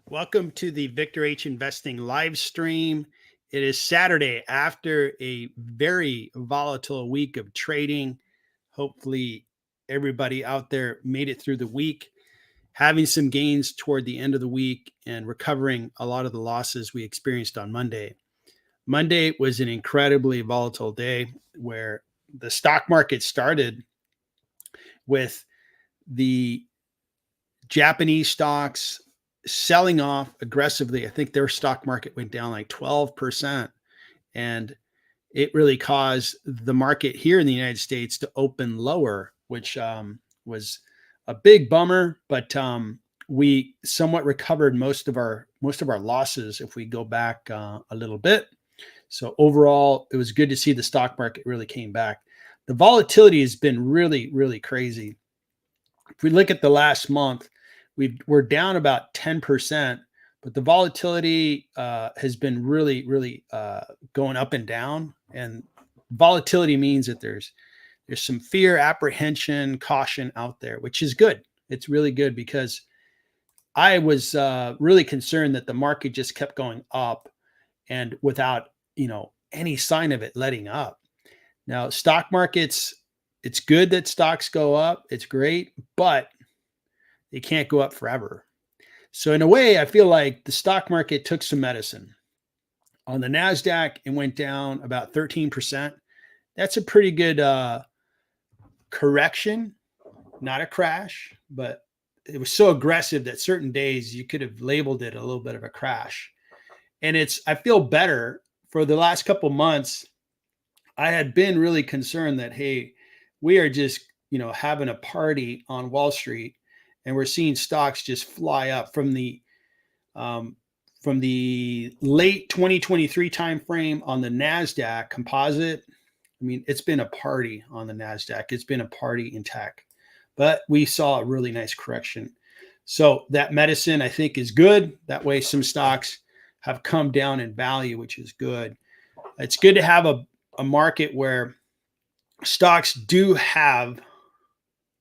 Welcome to the Victor H Investing live stream. It is Saturday after a very volatile week of trading. Hopefully, everybody out there made it through the week, having some gains toward the end of the week and recovering a lot of the losses we experienced on Monday. Monday was an incredibly volatile day where the stock market started with the Japanese stocks selling off aggressively. I think their stock market went down like 12%. And it really caused the market here in the United States to open lower, which was a big bummer. But we somewhat recovered most of our losses if we go back a little bit. So overall, it was good to see the stock market really came back. The volatility has been really, really crazy. If we look at the last month, we're down about 10%, but the volatility has been really, really going up and down. And volatility means that there's some fear, apprehension, caution out there, which is good. It's really good because I was really concerned that the market just kept going up and without, any sign of it letting up. Now, stock markets, it's good that stocks go up. It's great, but they can't go up forever. So in a way, I feel like the stock market took some medicine. On the NASDAQ, it went down about 13%. That's a pretty good correction, not a crash, but it was so aggressive that certain days you could have labeled it a little bit of a crash. And I feel better. For the last couple months, I had been really concerned that, hey, we are just, having a party on Wall Street, and we're seeing stocks just fly up from the late 2023 timeframe on the NASDAQ composite. I mean, it's been a party on the NASDAQ. It's been a party in tech, but we saw a really nice correction. So that medicine, I think, is good. That way, some stocks have come down in value, which is good. It's good to have a market where stocks do have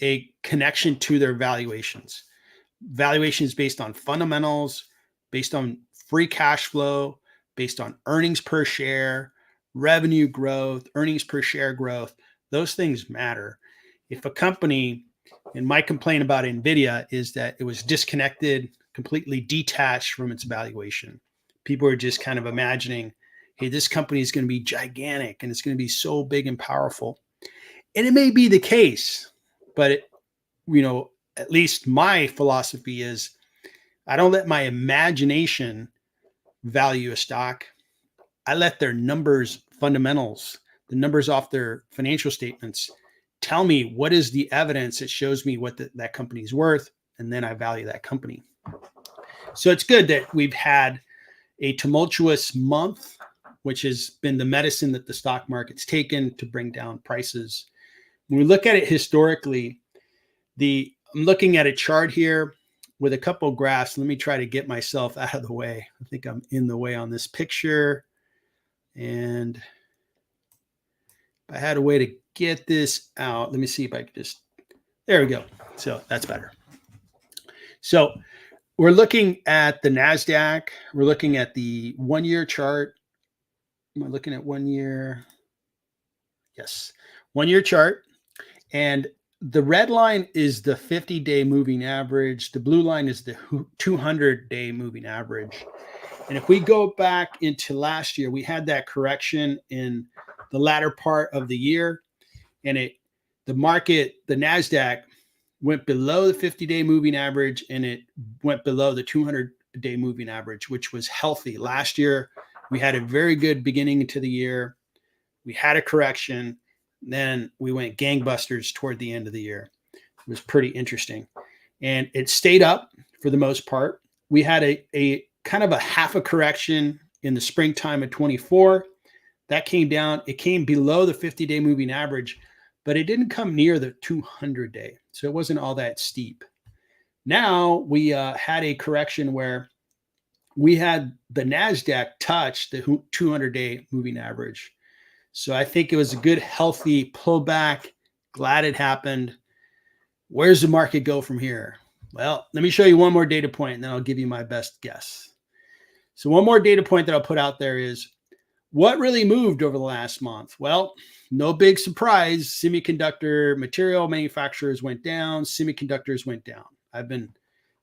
a connection to their valuations. Valuations based on fundamentals, based on free cash flow, based on earnings per share, revenue growth, earnings per share growth. Those things matter. If a company, and my complaint about NVIDIA is that it was disconnected, completely detached from its valuation. People are just kind of imagining, hey, this company is going to be gigantic and it's going to be so big and powerful. And it may be the case, but at least my philosophy is I don't let my imagination value a stock. I let their numbers, fundamentals, the numbers off their financial statements tell me what is the evidence that shows me what that company is worth, and then I value that company. So it's good that we've had a tumultuous month, which has been the medicine that the stock market's taken to bring down prices. When we look at it historically, I'm looking at a chart here with a couple of graphs. Let me try to get myself out of the way. I think I'm in the way on this picture. And if I had a way to get this out, let me see if I could there we go. So that's better. So we're looking at the NASDAQ. We're looking at the 1 year chart. Am I looking at 1 year? Yes, 1 year chart. And the red line is the 50-day moving average. The blue line is the 200-day moving average. And if we go back into last year, we had that correction in the latter part of the year. And the NASDAQ went below the 50-day moving average, and it went below the 200-day moving average, which was healthy. Last year, we had a very good beginning to the year. We had a correction. Then we went gangbusters toward the end of the year. It was pretty interesting. And it stayed up for the most part. We had a kind of a half a correction in the springtime of 24. That came down. It came below the 50-day moving average, but it didn't come near the 200-day. So it wasn't all that steep. Now we had a correction where we had the NASDAQ touch the 200-day moving average. So I think it was a good, healthy pullback. Glad it happened. Where's the market go from here? Well, let me show you one more data point, and then I'll give you my best guess. So one more data point that I'll put out there is what really moved over the last month? Well, no big surprise. Semiconductor material manufacturers went down. Semiconductors went down. I've been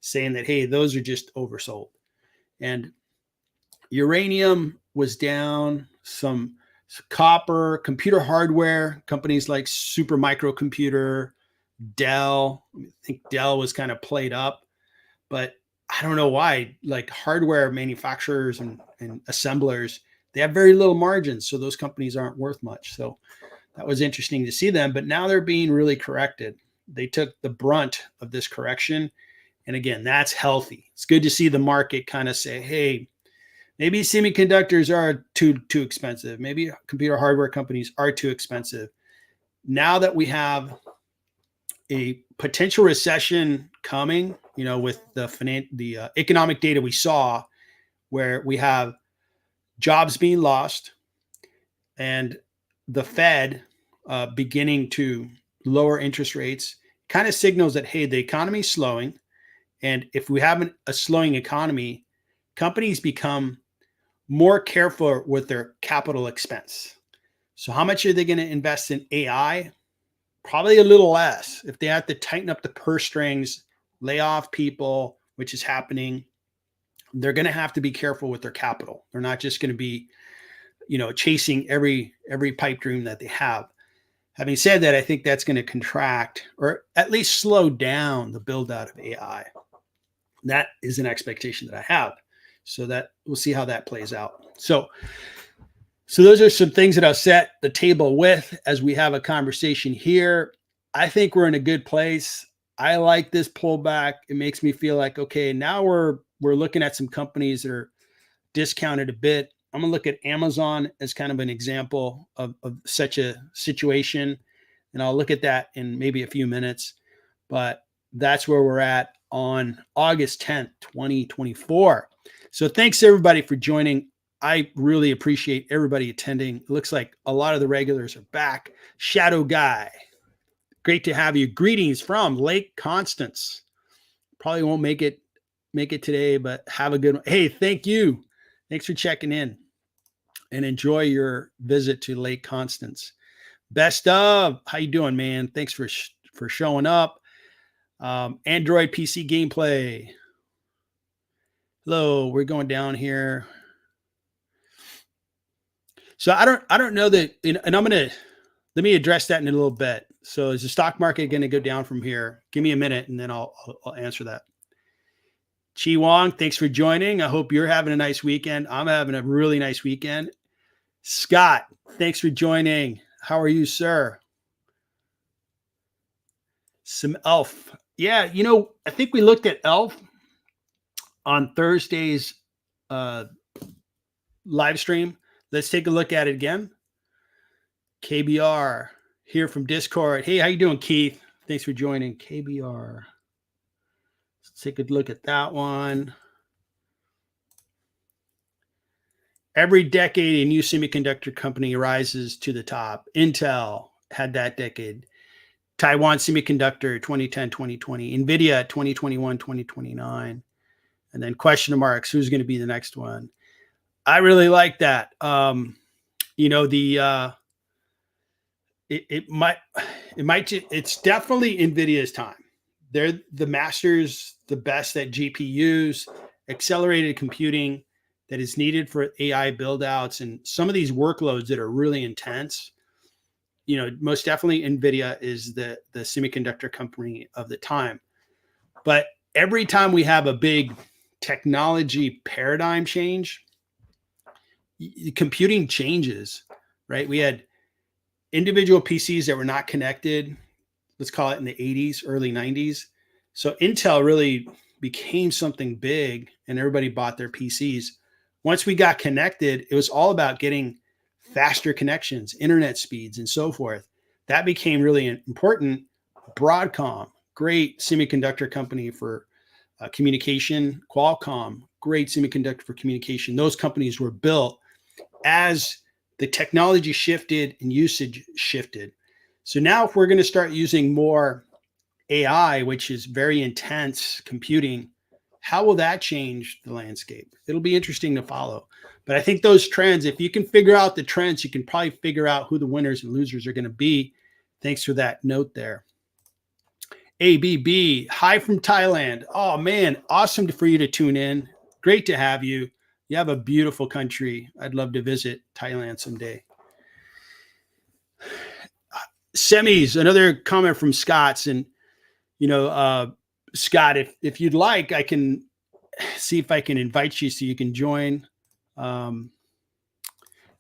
saying that, hey, those are just oversold. And uranium was down. Some copper, computer hardware, companies like Supermicrocomputer, Dell. I think Dell was kind of played up, but I don't know why. Like hardware manufacturers and assemblers, they have very little margins, so those companies aren't worth much. So that was interesting to see them, but now they're being really corrected. They took the brunt of this correction, and again, that's healthy. It's good to see the market kind of say, "Hey, maybe semiconductors are too expensive. Maybe computer hardware companies are too expensive." Now that we have a potential recession coming, with the economic data we saw, where we have jobs being lost and the Fed beginning to lower interest rates, kind of signals that, hey, the economy is slowing. And if we have a slowing economy, companies become more careful with their capital expense. So how much are they going to invest in AI? Probably a little less. If they have to tighten up the purse strings, lay off people, which is happening, they're going to have to be careful with their capital. They're not just going to be, chasing every pipe dream that they have. Having said that, I think that's going to contract or at least slow down the build out of AI. That is an expectation that I have. So that we'll see how that plays out. So those are some things that I'll set the table with as we have a conversation here. I think we're in a good place. I like this pullback. It makes me feel like, okay, now we're looking at some companies that are discounted a bit. I'm going to look at Amazon as kind of an example of such a situation. And I'll look at that in maybe a few minutes. But that's where we're at on August 10th, 2024. So thanks everybody for joining. I really appreciate everybody attending. It looks like a lot of the regulars are back. Shadow Guy, great to have you. Greetings from Lake Constance. Probably won't make it today, but have a good one. Hey, thank you. Thanks for checking in and enjoy your visit to Lake Constance. Best of. How you doing, man? Thanks for showing up. Android PC gameplay. Hello, we're going down here. So I don't know that, and let me address that in a little bit. So is the stock market going to go down from here? Give me a minute and then I'll answer that. Chi Wong, thanks for joining. I hope you're having a nice weekend. I'm having a really nice weekend. Scott, thanks for joining. How are you, sir? Some ELF. Yeah, I think we looked at ELF on Thursday's live stream. Let's take a look at it again. KBR here from Discord. Hey, how you doing, Keith? Thanks for joining. KBR. Let's take a look at that one. Every decade, a new semiconductor company rises to the top. Intel had that decade. Taiwan Semiconductor, 2010, 2020. NVIDIA, 2021, 2029. And then question marks, who's going to be the next one? I really like that. It's definitely NVIDIA's time. They're the masters, the best at GPUs, accelerated computing that is needed for AI build outs and some of these workloads that are really intense. Most definitely NVIDIA is the semiconductor company of the time. But every time we have a big technology paradigm change, computing changes, right? We had individual PCs that were not connected, let's call it in the 80s, early 90s. So Intel really became something big and everybody bought their PCs. Once we got connected, it was all about getting faster connections, internet speeds, and so forth. That became really important. Broadcom, great semiconductor company for communication. Qualcomm, great semiconductor for communication. Those companies were built as the technology shifted and usage shifted. So now if we're going to start using more AI, which is very intense computing, how will that change the landscape? It'll be interesting to follow. But I think those trends, if you can figure out the trends, you can probably figure out who the winners and losers are going to be. Thanks for that note there. ABB, hi from Thailand. Oh man, awesome for you to tune in. Great to have you. You have a beautiful country. I'd love to visit Thailand someday. Semis, another comment from Scott's, and Scott, if you'd like, I can see if I can invite you so you can join. And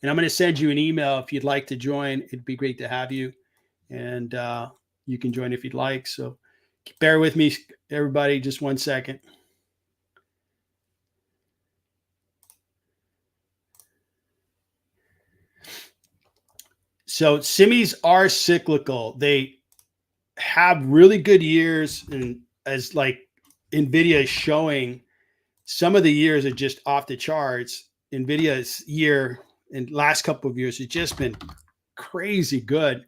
I'm going to send you an email if you'd like to join. It'd be great to have you, and you can join if you'd like. So bear with me, everybody, just 1 second. So semis are cyclical. They have really good years, and as like NVIDIA is showing, some of the years are just off the charts. NVIDIA's year and last couple of years has just been crazy good.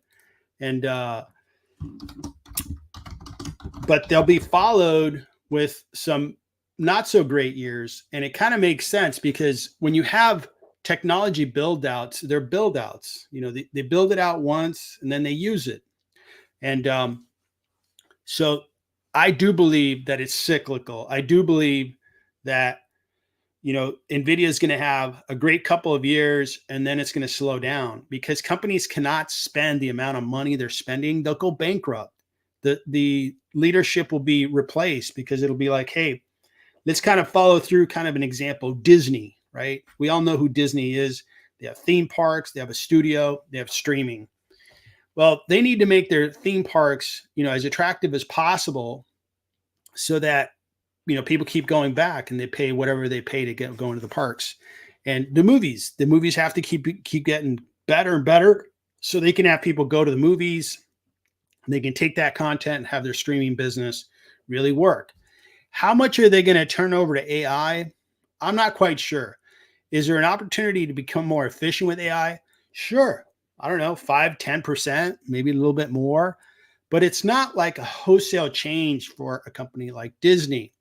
And but they'll be followed with some not so great years. And it kind of makes sense because when you have technology build outs, they're build outs. They build it out once and then they use it. And so I do believe that it's cyclical. I do believe that NVIDIA is going to have a great couple of years and then it's going to slow down because companies cannot spend the amount of money they're spending. They'll go bankrupt. The leadership will be replaced because it'll be like, hey, let's kind of follow through kind of an example. Disney, right? We all know who Disney is. They have theme parks, they have a studio, they have streaming. Well, they need to make their theme parks, as attractive as possible so that people keep going back and they pay whatever they pay to go into the parks. And the movies have to keep getting better and better so they can have people go to the movies. They can take that content and have their streaming business really work. How much are they going to turn over to AI? I'm not quite sure. Is there an opportunity to become more efficient with AI? Sure. I don't know, 5, 10%, maybe a little bit more. But it's not like a wholesale change for a company like Disney.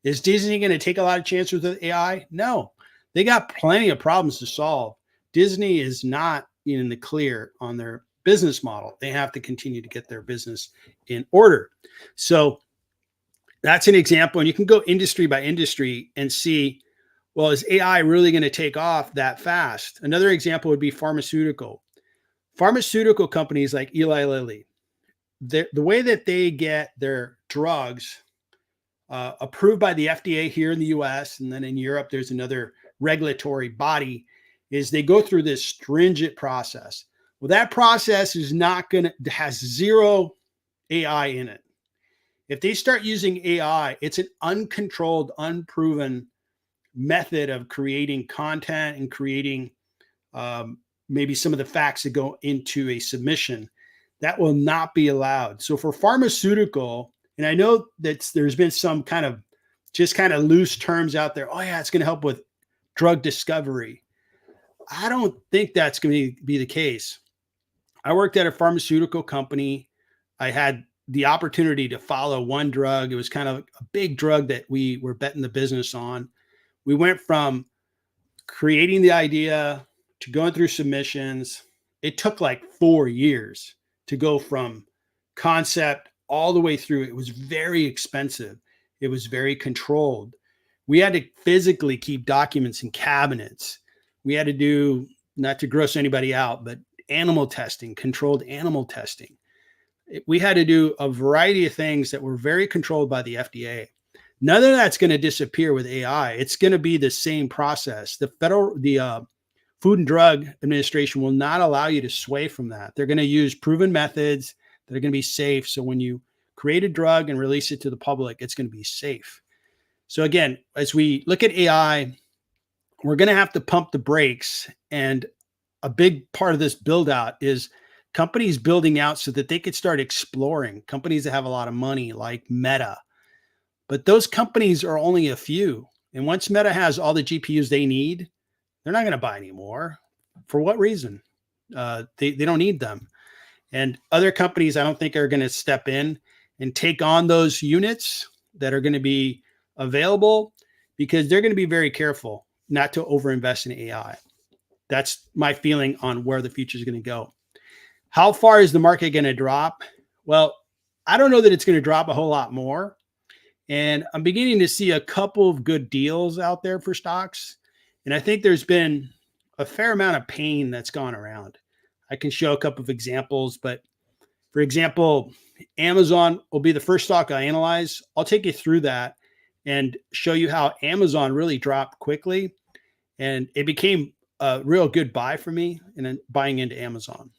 Is Disney going to take a lot of chances with AI? No. They got plenty of problems to solve. Disney is not in the clear on their business model. They have to continue to get their business in order. So that's an example. And you can go industry by industry and see, well, is AI really going to take off that fast? Another example would be pharmaceutical. Pharmaceutical companies like Eli Lilly, the way that they get their drugs approved by the FDA here in the US, and then in Europe, there's another regulatory body, is they go through this stringent process. Well, that process is has zero AI in it. If they start using AI, it's an uncontrolled, unproven method of creating content and creating maybe some of the facts that go into a submission. That will not be allowed. So for pharmaceutical, and I know that there's been some kind of loose terms out there. Oh yeah, it's going to help with drug discovery. I don't think that's going to be the case. I worked at a pharmaceutical company. I had the opportunity to follow one drug. It was kind of a big drug that we were betting the business on. We went from creating the idea to going through submissions. It took like 4 years to go from concept all the way through. It was very expensive. It was very controlled. We had to physically keep documents in cabinets. We had to do, not to gross anybody out, but animal testing, controlled animal testing. We had to do a variety of things that were very controlled by the FDA. None of that's going to disappear with AI. It's going to be the same process. The Food and Drug Administration will not allow you to sway from that. They're going to use proven methods that are going to be safe. So when you create a drug and release it to the public, it's going to be safe. So again, as we look at AI, we're going to have to pump the brakes. And a big part of this build out is companies building out so that they could start exploring. Companies that have a lot of money like Meta. But those companies are only a few. And once Meta has all the GPUs they need, they're not going to buy anymore. For what reason? They don't need them. And other companies, I don't think, are going to step in. and take on those units that are going to be available, because they're going to be very careful not to overinvest in AI. That's my feeling on where the future is going to go. How far is the market going to drop? Well, I don't know that it's going to drop a whole lot more. And I'm beginning to see a couple of good deals out there for stocks. And I think there's been a fair amount of pain that's gone around. I can show a couple of examples, but for example, Amazon will be the first stock I analyze. I'll take you through that and show you how Amazon really dropped quickly. And it became a real good buy for me, and then buying into Amazon.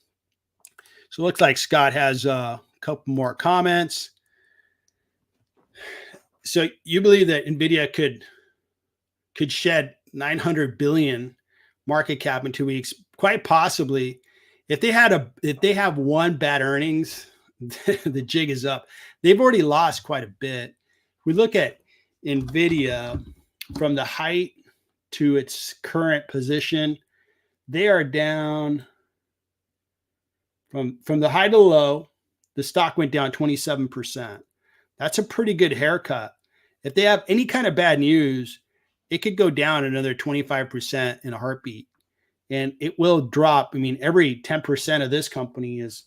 So it looks like Scott has a couple more comments. So you believe that NVIDIA could shed 900 billion market cap in 2 weeks? Quite possibly. If they have one bad earnings, the jig is up. They've already lost quite a bit. We look at NVIDIA from the height to its current position. They are down from the high to low. The stock went down 27%. That's a pretty good haircut. If they have any kind of bad news, it could go down another 25% in a heartbeat. And it will drop. I mean, every 10% of this company is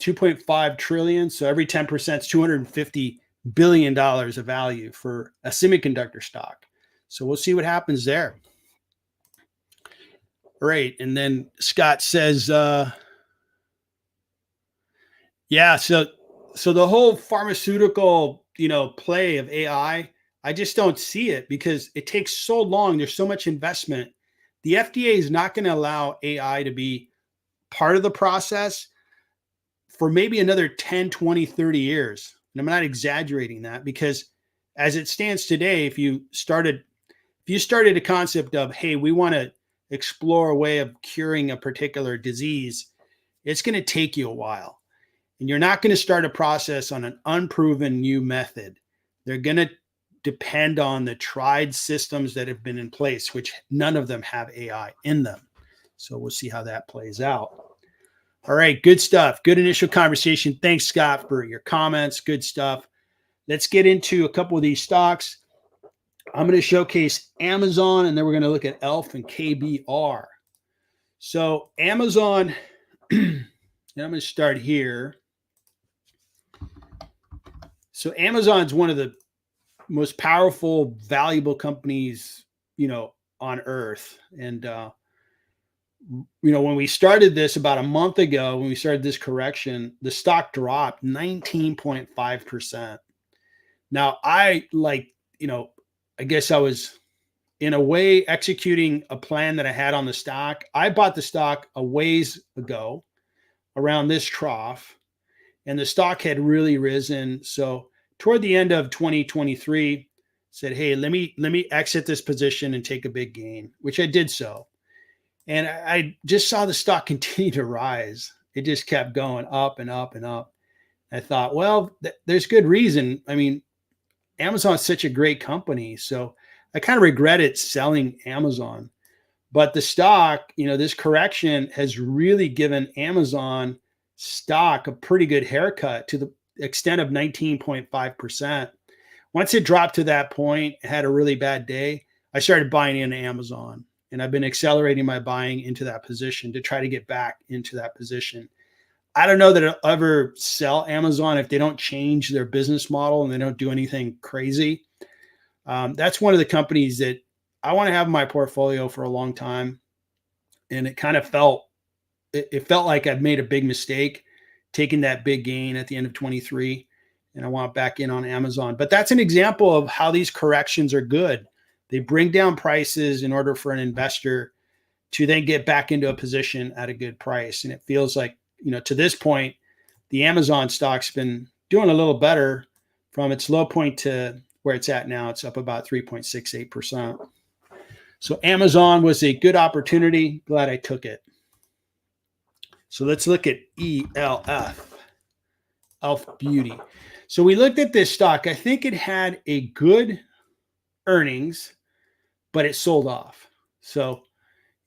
2.5 trillion. So every 10% is $250 billion of value for a semiconductor stock. So we'll see what happens there. All right. And then Scott says, yeah, so the whole pharmaceutical, play of AI, I just don't see it because it takes so long. There's so much investment. The FDA is not going to allow AI to be part of the process for maybe another 10, 20, 30 years. And I'm not exaggerating that, because as it stands today, if you started a concept of, hey, we want to explore a way of curing a particular disease, it's going to take you a while. And you're not going to start a process on an unproven new method. They're going to depend on the tried systems that have been in place, which none of them have AI in them. So we'll see how that plays out. All right, good stuff. Good initial conversation. Thanks, Scott, for your comments. Good stuff. Let's get into a couple of these stocks. I'm going to showcase Amazon, and then we're going to look at ELF and KBR. So Amazon, and I'm going to start here. So Amazon's one of the most powerful, valuable companies, on earth. And, when we started this about a month ago, when we started this correction, the stock dropped 19.5%. Now I guess I was in a way executing a plan that I had on the stock. I bought the stock a ways ago around this trough, and the stock had really risen. So toward the end of 2023, said, hey, let me exit this position and take a big gain, which I did so. And I just saw the stock continue to rise. It just kept going up and up and up. I thought, well, there's good reason. I mean, Amazon's such a great company. So I kind of regretted selling Amazon. But the stock, this correction has really given Amazon stock a pretty good haircut to the extent of 19.5%. Once it dropped to that point, it had a really bad day, I started buying into Amazon. And I've been accelerating my buying into that position to try to get back into that position. I don't know that I'll ever sell Amazon if they don't change their business model and they don't do anything crazy. That's one of the companies that I want to have in my portfolio for a long time. And it kind of felt like I've made a big mistake taking that big gain at the end of 23. And I want back in on Amazon. But that's an example of how these corrections are good. They bring down prices in order for an investor to then get back into a position at a good price. And it feels like, to this point, the Amazon stock's been doing a little better from its low point to where it's at now. It's up about 3.68%. So Amazon was a good opportunity. Glad I took it. So let's look at ELF, ELF Beauty. So we looked at this stock. I think it had a good earnings, but it sold off. So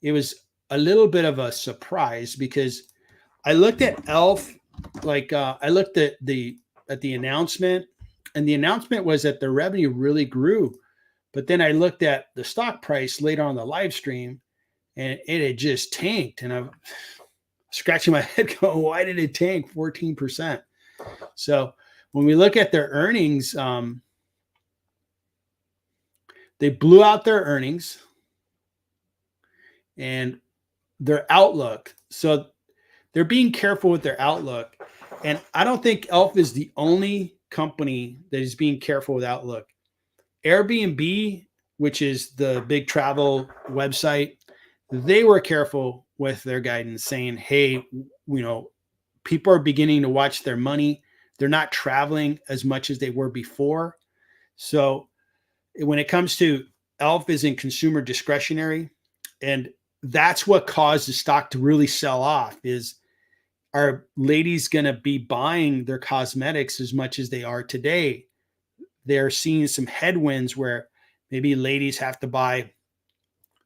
it was a little bit of a surprise because I looked at ELF, I looked at the at the announcement, and the announcement was that the revenue really grew. But then I looked at the stock price later on the live stream, and it had just tanked. And I'm scratching my head going, why did it tank 14%? So when we look at their earnings, they blew out their earnings and their outlook. So they're being careful with their outlook. And I don't think Elf is the only company that is being careful with outlook. Airbnb, which is the big travel website, they were careful with their guidance, saying, hey, people are beginning to watch their money. They're not traveling as much as they were before. So when it comes to Elf is in consumer discretionary, and that's what caused the stock to really sell off. Is are ladies going to be buying their cosmetics as much as they are today? They're seeing some headwinds where maybe ladies have to buy,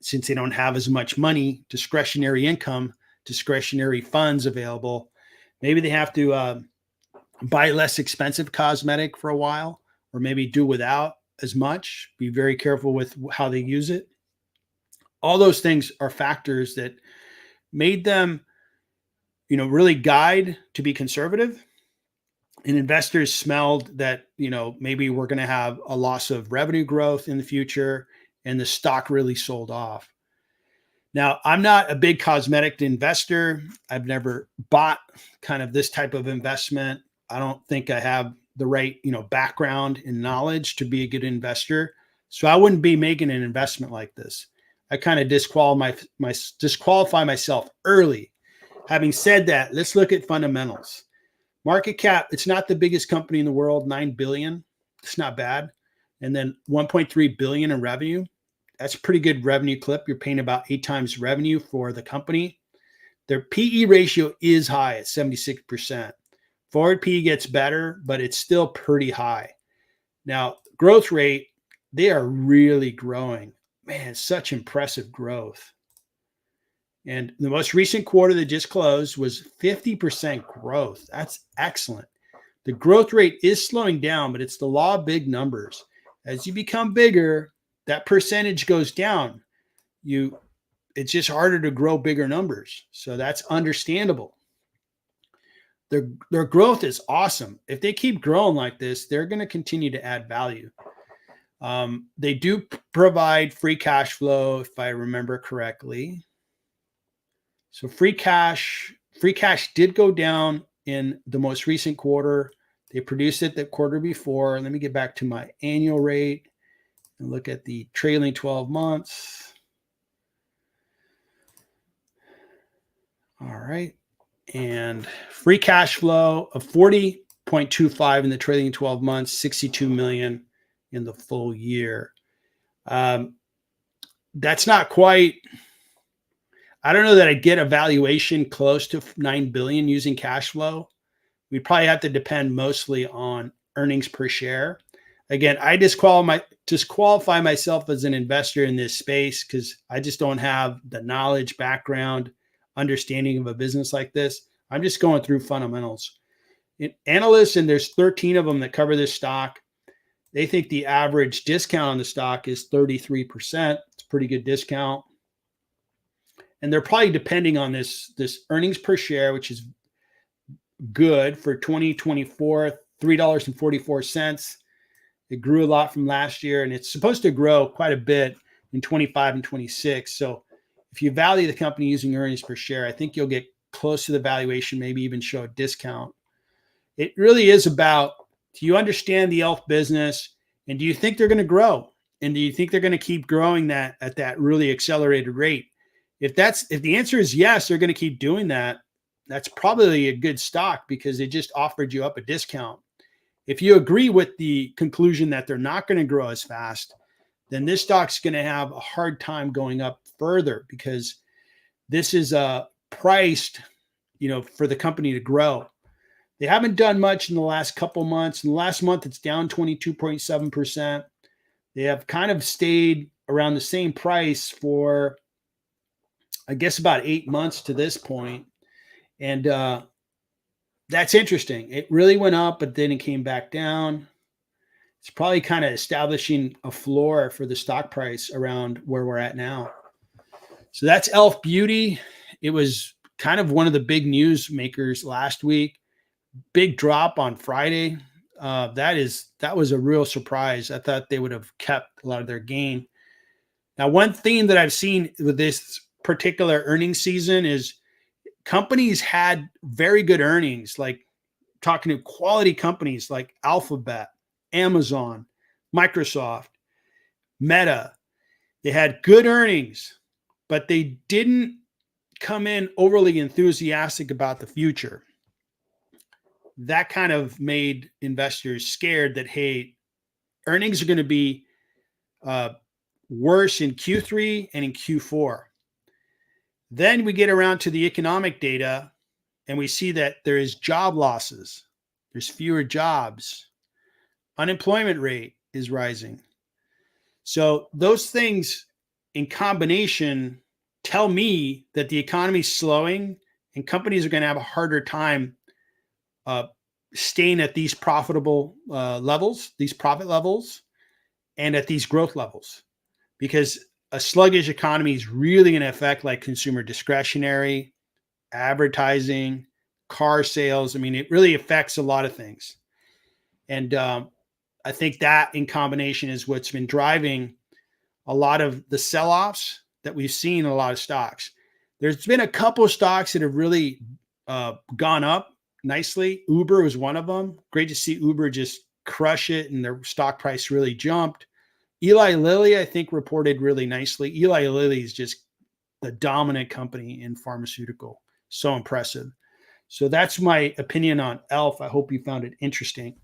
since they don't have as much money, discretionary income, discretionary funds available. Maybe they have to buy less expensive cosmetic for a while, or maybe do without as much. Be very careful with how they use it. All those things are factors that made them, really guide to be conservative. And investors smelled that, maybe we're going to have a loss of revenue growth in the future, and the stock really sold off. Now, I'm not a big cosmetic investor. I've never bought kind of this type of investment. I don't think I have the right, background and knowledge to be a good investor. So I wouldn't be making an investment like this. I kind of disqualify myself early. Having said that, let's look at fundamentals. Market cap, it's not the biggest company in the world, 9 billion. It's not bad. And then 1.3 billion in revenue. That's a pretty good revenue clip. You're paying about 8 times revenue for the company. Their PE ratio is high at 76%. Forward PE gets better, but it's still pretty high. Now, growth rate, they are really growing. Man, such impressive growth. And the most recent quarter that just closed was 50% growth. That's excellent. The growth rate is slowing down, but it's the law of big numbers. As you become bigger, that percentage goes down. It's just harder to grow bigger numbers. So that's understandable. Their growth is awesome. If they keep growing like this, they're going to continue to add value. They do provide free cash flow, if I remember correctly. So free cash did go down in the most recent quarter. They produced it the quarter before. Let me get back to my annual rate and look at the trailing 12 months. All right. And free cash flow of 40.25 in the trailing 12 months, 62 million in the full year. That's not quite, I don't know that I'd get a valuation close to 9 billion using cash flow. We'd probably have to depend mostly on earnings per share. Again, I disqualify myself as an investor in this space because I just don't have the knowledge, background, understanding of a business like this. I'm just going through fundamentals. Analysts, and there's 13 of them that cover this stock, they think the average discount on the stock is 33%. It's a pretty good discount. And they're probably depending on this earnings per share, which is good for 2024, $3.44. It grew a lot from last year, and it's supposed to grow quite a bit in 25 and 26. So if you value the company using earnings per share, I think you'll get close to the valuation, maybe even show a discount. It really is about, do you understand the Elf business, and do you think they're going to grow? And do you think they're going to keep growing that at that really accelerated rate? If the answer is yes, they're going to keep doing that, that's probably a good stock because they just offered you up a discount. If you agree with the conclusion that they're not going to grow as fast, then this stock's going to have a hard time going up further because this is priced, for the company to grow. They haven't done much in the last couple months. In the last month, it's down 22.7%. They have kind of stayed around the same price for, I guess, about 8 months to this point. And That's interesting. It really went up, but then it came back down. It's probably kind of establishing a floor for the stock price around where we're at now. So that's Elf Beauty. It was kind of one of the big news makers last week. Big drop on Friday. That was a real surprise. I thought they would have kept a lot of their gain. Now, one theme that I've seen with this particular earnings season is companies had very good earnings, like talking to quality companies like Alphabet, Amazon, Microsoft, Meta. They had good earnings, but they didn't come in overly enthusiastic about the future. That kind of made investors scared that, hey, earnings are going to be uh, worse in Q3 and in Q4. Then we get around to the economic data and we see that there is job losses. There's fewer jobs. Unemployment rate is rising. So those things in combination tell me that the economy is slowing and companies are going to have a harder time staying at these profitable levels, these profit levels, and at these growth levels, because a sluggish economy is really going to affect like consumer discretionary, advertising, car sales. I mean, it really affects a lot of things. And I think that in combination is what's been driving a lot of the sell-offs that we've seen in a lot of stocks. There's been a couple of stocks that have really gone up nicely. Uber was one of them. Great to see Uber just crush it and their stock price really jumped. Eli Lilly, I think, reported really nicely. Eli Lilly is just the dominant company in pharmaceutical. So impressive. So that's my opinion on ELF. I hope you found it interesting.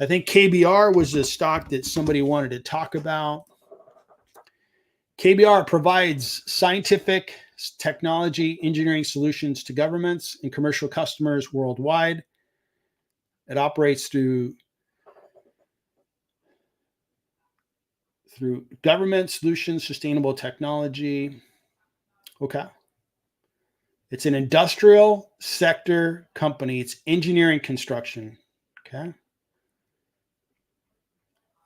I think KBR was a stock that somebody wanted to talk about. KBR provides scientific, technology, engineering solutions to governments and commercial customers worldwide. It operates through government solutions, sustainable technology. Okay. It's an industrial sector company. It's engineering construction. Okay.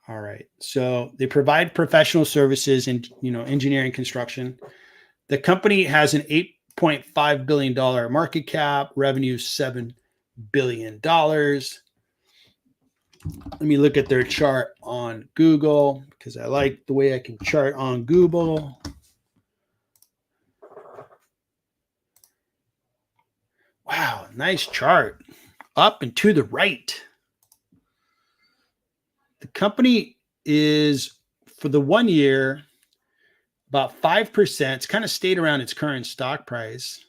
All right. So they provide professional services in, engineering construction. The company has an $8.5 billion market cap, revenue $7 billion. Let me look at their chart on Google because I like the way I can chart on Google. Wow, nice chart. Up and to the right. The company is, for the 1 year, about 5%. It's kind of stayed around its current stock price.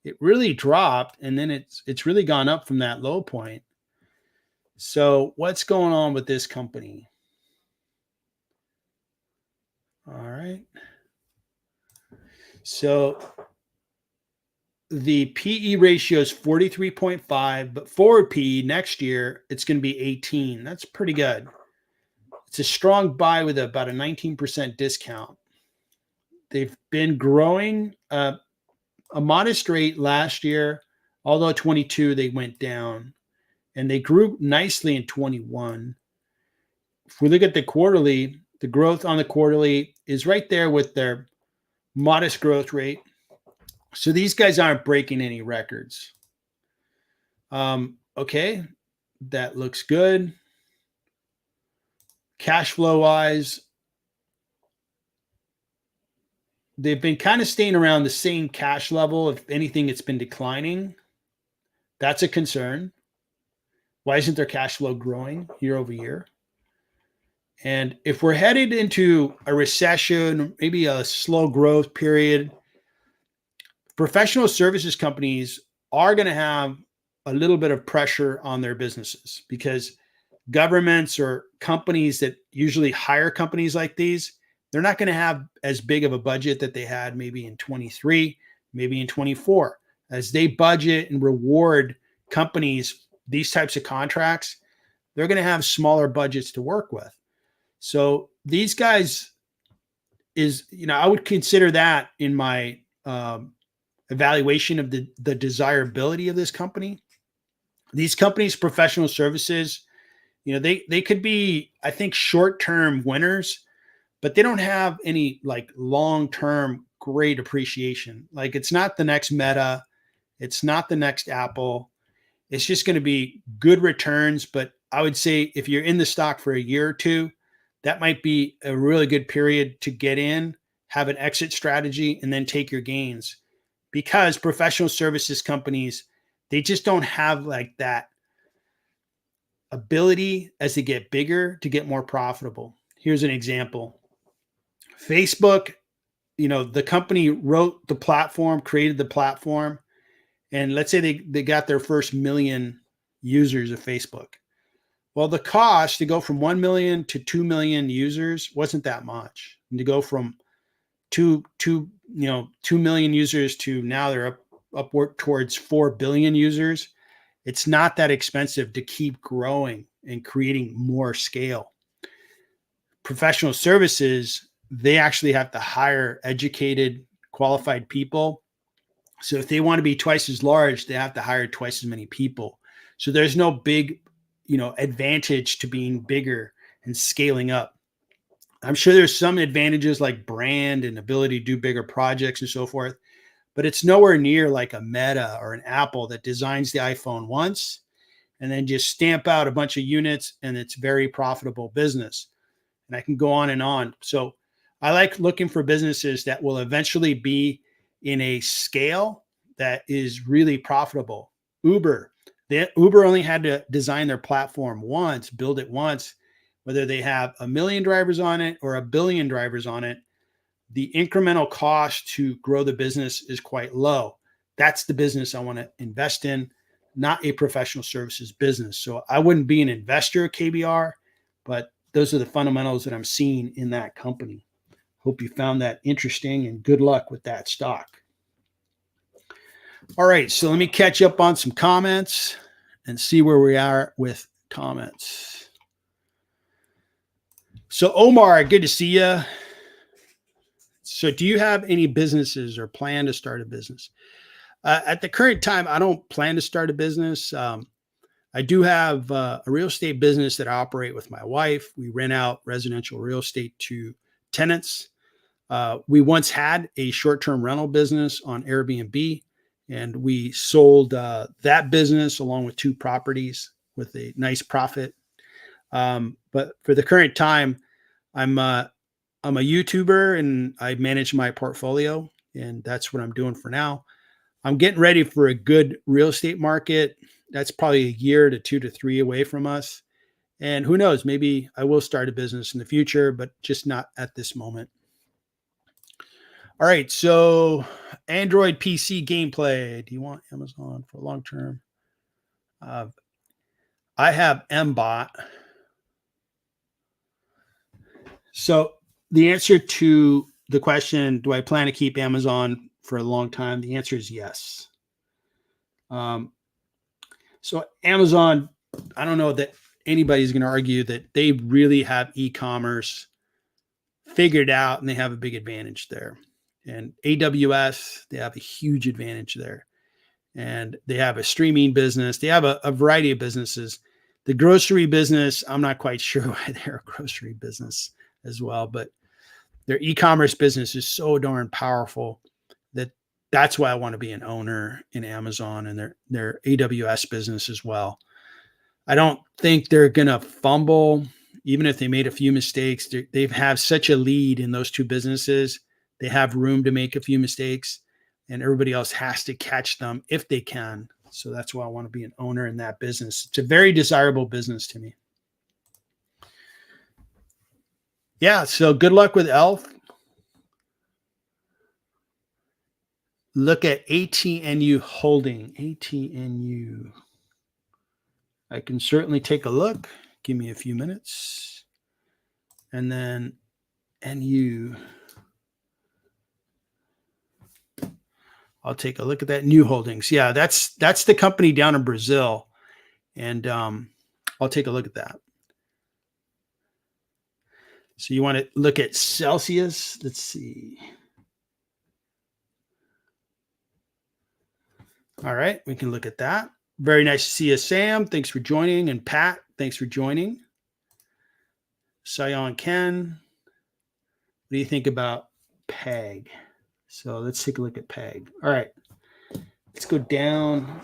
It really dropped, and then it's really gone up from that low point. So what's going on with this company? All right. So the PE ratio is 43.5, but forward PE next year, it's going to be 18. That's pretty good. It's a strong buy with about a 19% discount. They've been growing a modest rate last year, although 22 they went down, and they grew nicely in 21. If we look at the quarterly, the growth on the quarterly is right there with their modest growth rate. So these guys aren't breaking any records. Okay, that looks good. Cash flow wise, they've been kind of staying around the same cash level. If anything, it's been declining. That's a concern. Why isn't their cash flow growing year over year? And if we're headed into a recession, maybe a slow growth period, professional services companies are going to have a little bit of pressure on their businesses because governments or companies that usually hire companies like these, they're not going to have as big of a budget that they had maybe in 23, maybe in 24. As they budget and reward companies these types of contracts, they're going to have smaller budgets to work with. So these guys I would consider that in my evaluation of the desirability of this company. These companies, professional services, they could be, I think, short-term winners, but they don't have any like long-term great appreciation. Like it's not the next Meta, it's not the next Apple. It's just going to be good returns. But I would say if you're in the stock for a year or two, that might be a really good period to get in, have an exit strategy, and then take your gains. Because professional services companies, they just don't have like that ability as they get bigger to get more profitable. Here's an example. Facebook, the company wrote the platform, created the platform, and let's say they got their first million users of Facebook. Well, the cost to go from 1 million to 2 million users wasn't that much. And to go from 2 million users to now they're upward towards 4 billion users. It's not that expensive to keep growing and creating more scale. Professional services, they actually have to hire educated, qualified people. So if they want to be twice as large, they have to hire twice as many people. So there's no big, advantage to being bigger and scaling up. I'm sure there's some advantages like brand and ability to do bigger projects and so forth, but it's nowhere near like a Meta or an Apple that designs the iPhone once and then just stamp out a bunch of units and it's very profitable business. And I can go on and on. So I like looking for businesses that will eventually be in a scale that is really profitable. Uber only had to design their platform once, build it once, whether they have 1 million drivers on it or 1 billion drivers on it. The incremental cost to grow the business is quite low. That's the business I want to invest in, not a professional services business. So I wouldn't be an investor at KBR, but those are the fundamentals that I'm seeing in that company. Hope you found that interesting and good luck with that stock. All right, so let me catch up on some comments and see where we are with comments. So Omar, good to see you. So do you have any businesses or plan to start a business? At the current time, I don't plan to start a business. I do have a real estate business that I operate with my wife. We rent out residential real estate to tenants. We once had a short-term rental business on Airbnb, and we sold that business along with 2 properties with a nice profit. But for the current time, I'm a YouTuber and I manage my portfolio, and that's what I'm doing for now. I'm getting ready for a good real estate market. That's probably a year to 2 to 3 away from us. And who knows, maybe I will start a business in the future, but just not at this moment. All right, so Android PC gameplay. Do you want Amazon for long term? I have MBOT. So the answer to the question, do I plan to keep Amazon for a long time? The answer is yes. So Amazon, I don't know that anybody's going to argue that they really have e-commerce figured out and they have a big advantage there. And AWS, they have a huge advantage there. And they have a streaming business. They have a variety of businesses. The grocery business, I'm not quite sure why they're a grocery business as well, but their e-commerce business is so darn powerful that that's why I want to be an owner in Amazon and their AWS business as well. I don't think they're going to fumble, even if they made a few mistakes. They have such a lead in those 2 businesses. They have room to make a few mistakes, and everybody else has to catch them if they can. So that's why I want to be an owner in that business. It's a very desirable business to me. Yeah, so good luck with ELF. Look at ATNU Holding. ATNU. I can certainly take a look. Give me a few minutes. And then NU. I'll take a look at that. New Holdings. Yeah, that's the company down in Brazil. And I'll take a look at that. So you want to look at Celsius. Let's see. All right, we can look at that. Very nice to see you, Sam. Thanks for joining. And Pat, thanks for joining. Sion Ken, what do you think about PEG? So let's take a look at PEG. All right. Let's go down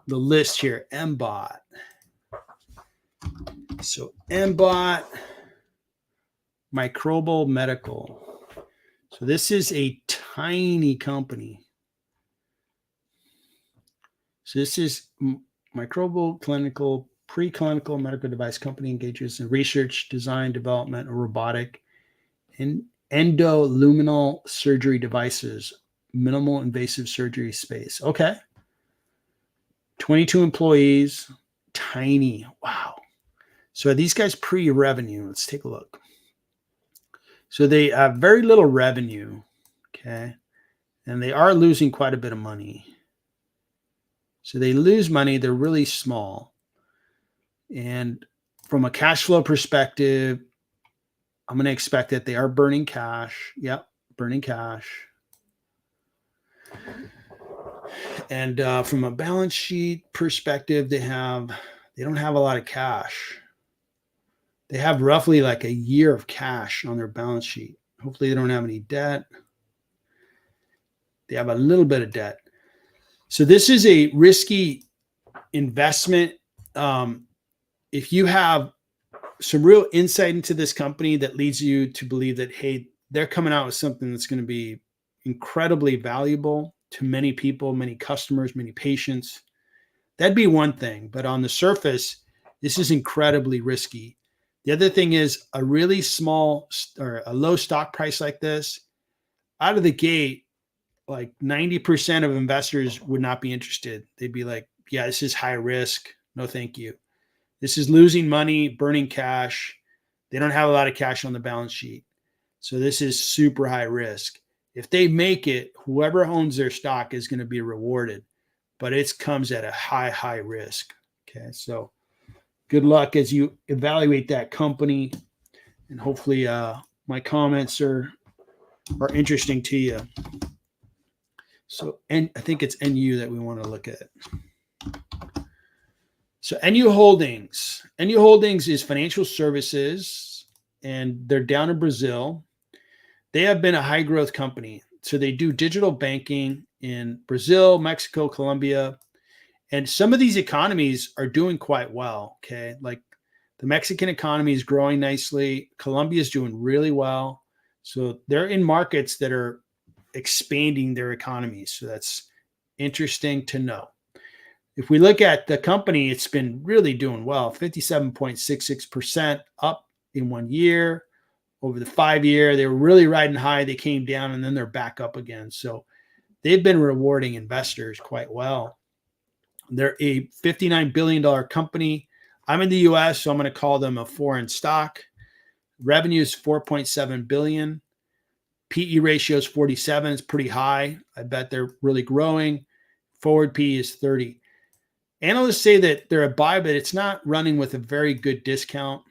the list here. MBOT. So MBOT, Microbial Medical. So this is a tiny company. So this is Microbial Clinical, Preclinical Medical Device Company engages in research, design, development of robotic and endoluminal surgery devices, minimal invasive surgery space. Okay. 22 employees, tiny. Wow. So are these guys pre-revenue? Let's take a look. So they have very little revenue. Okay. And they are losing quite a bit of money. So they lose money. They're really small. And from a cash flow perspective, I'm going to expect that they are burning cash. Yep, burning cash. And from a balance sheet perspective, they don't have a lot of cash. They have roughly like a year of cash on their balance sheet. Hopefully they don't have any debt. They have a little bit of debt. So this is a risky investment. If you have some real insight into this company that leads you to believe that, hey, they're coming out with something that's going to be incredibly valuable to many people, many customers, many patients, that'd be one thing. But on the surface, this is incredibly risky. The other thing is a really small or a low stock price like this, out of the gate, like 90% of investors would not be interested. They'd be like, yeah, this is high risk. No, thank you. This is losing money, burning cash. They don't have a lot of cash on the balance sheet. So this is super high risk. If they make it, whoever owns their stock is going to be rewarded, but it comes at a high risk. Okay. So good luck as you evaluate that company. And hopefully my comments are interesting to you. So, and I think it's NU that we want to look at. So NU Holdings. NU Holdings is financial services, and they're down in Brazil. They have been a high growth company. So they do digital banking in Brazil, Mexico, Colombia. And some of these economies are doing quite well. Okay. Like the Mexican economy is growing nicely. Colombia is doing really well. So they're in markets that are expanding their economies. So that's interesting to know. If we look at the company, it's been really doing well, 57.66% up in 1 year. Over the 5 year, they were really riding high. They came down and then they're back up again. So they've been rewarding investors quite well. They're a $59 billion company. I'm in the US, so I'm going to call them a foreign stock. Revenue is $4.7 billion. PE ratio is 47. It's pretty high. I bet they're really growing. Forward PE is 30. Analysts say that they're a buy, but it's not running with a very good discount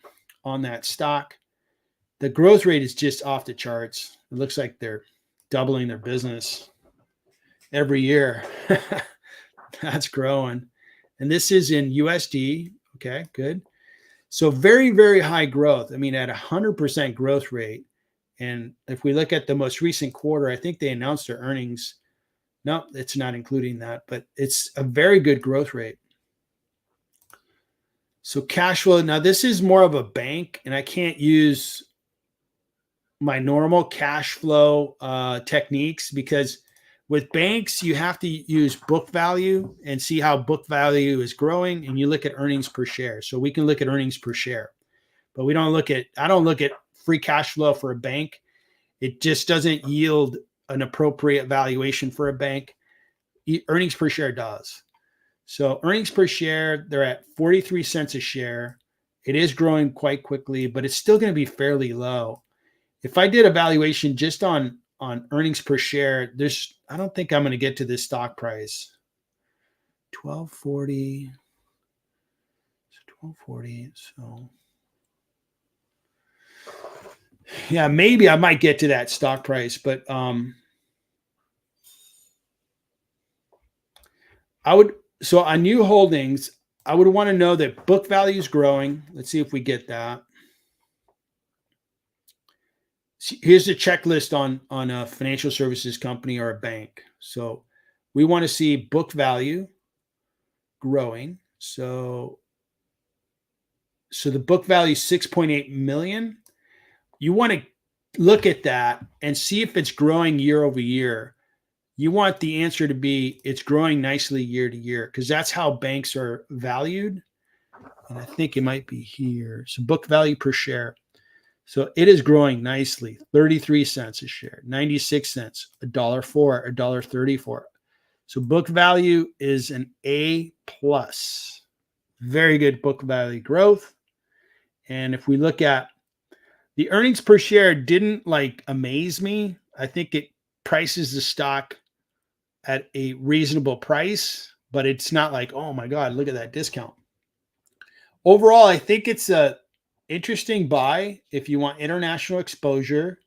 on that stock. The growth rate is just off the charts. It looks like they're doubling their business every year. That's growing. And this is in USD. Okay, good. So very high growth. I mean, at 100% growth rate. And if we look at the most recent quarter, I think they announced their earnings. No, it's not including that, but it's a very good growth rate. So cash flow. Now, this is more of a bank, and I can't use my normal cash flow techniques because with banks, you have to use book value and see how book value is growing, and you look at earnings per share. So we can look at earnings per share, but I don't look at free cash flow for a bank. It just doesn't yield an appropriate valuation for a bank. Earnings per share does. So earnings per share, they're at 43 cents a share. It is growing quite quickly, but it's still going to be fairly low. If I did a valuation just on earnings per share, I don't think I'm going to get to this stock price. 1240. 1240. So yeah, maybe I might get to that stock price, but I would So on new holdings, I would want to know that book value is growing. Let's see if we get that. Here's a checklist on a financial services company or a bank. So we want to see book value growing. So the book value is 6.8 million. You want to look at that and see if it's growing year over year. You want the answer to be it's growing nicely year to year, because that's how banks are valued. And I think it might be here. So book value per share. So it is growing nicely. 33 cents a share, 96 cents, $1.04, $1.34. So book value is an A plus. Very good book value growth. And if we look at the earnings per share, didn't like amaze me. I think it prices the stock at a reasonable price, but it's not like, oh my God, look at that discount. Overall, I think it's a interesting buy if you want international exposure.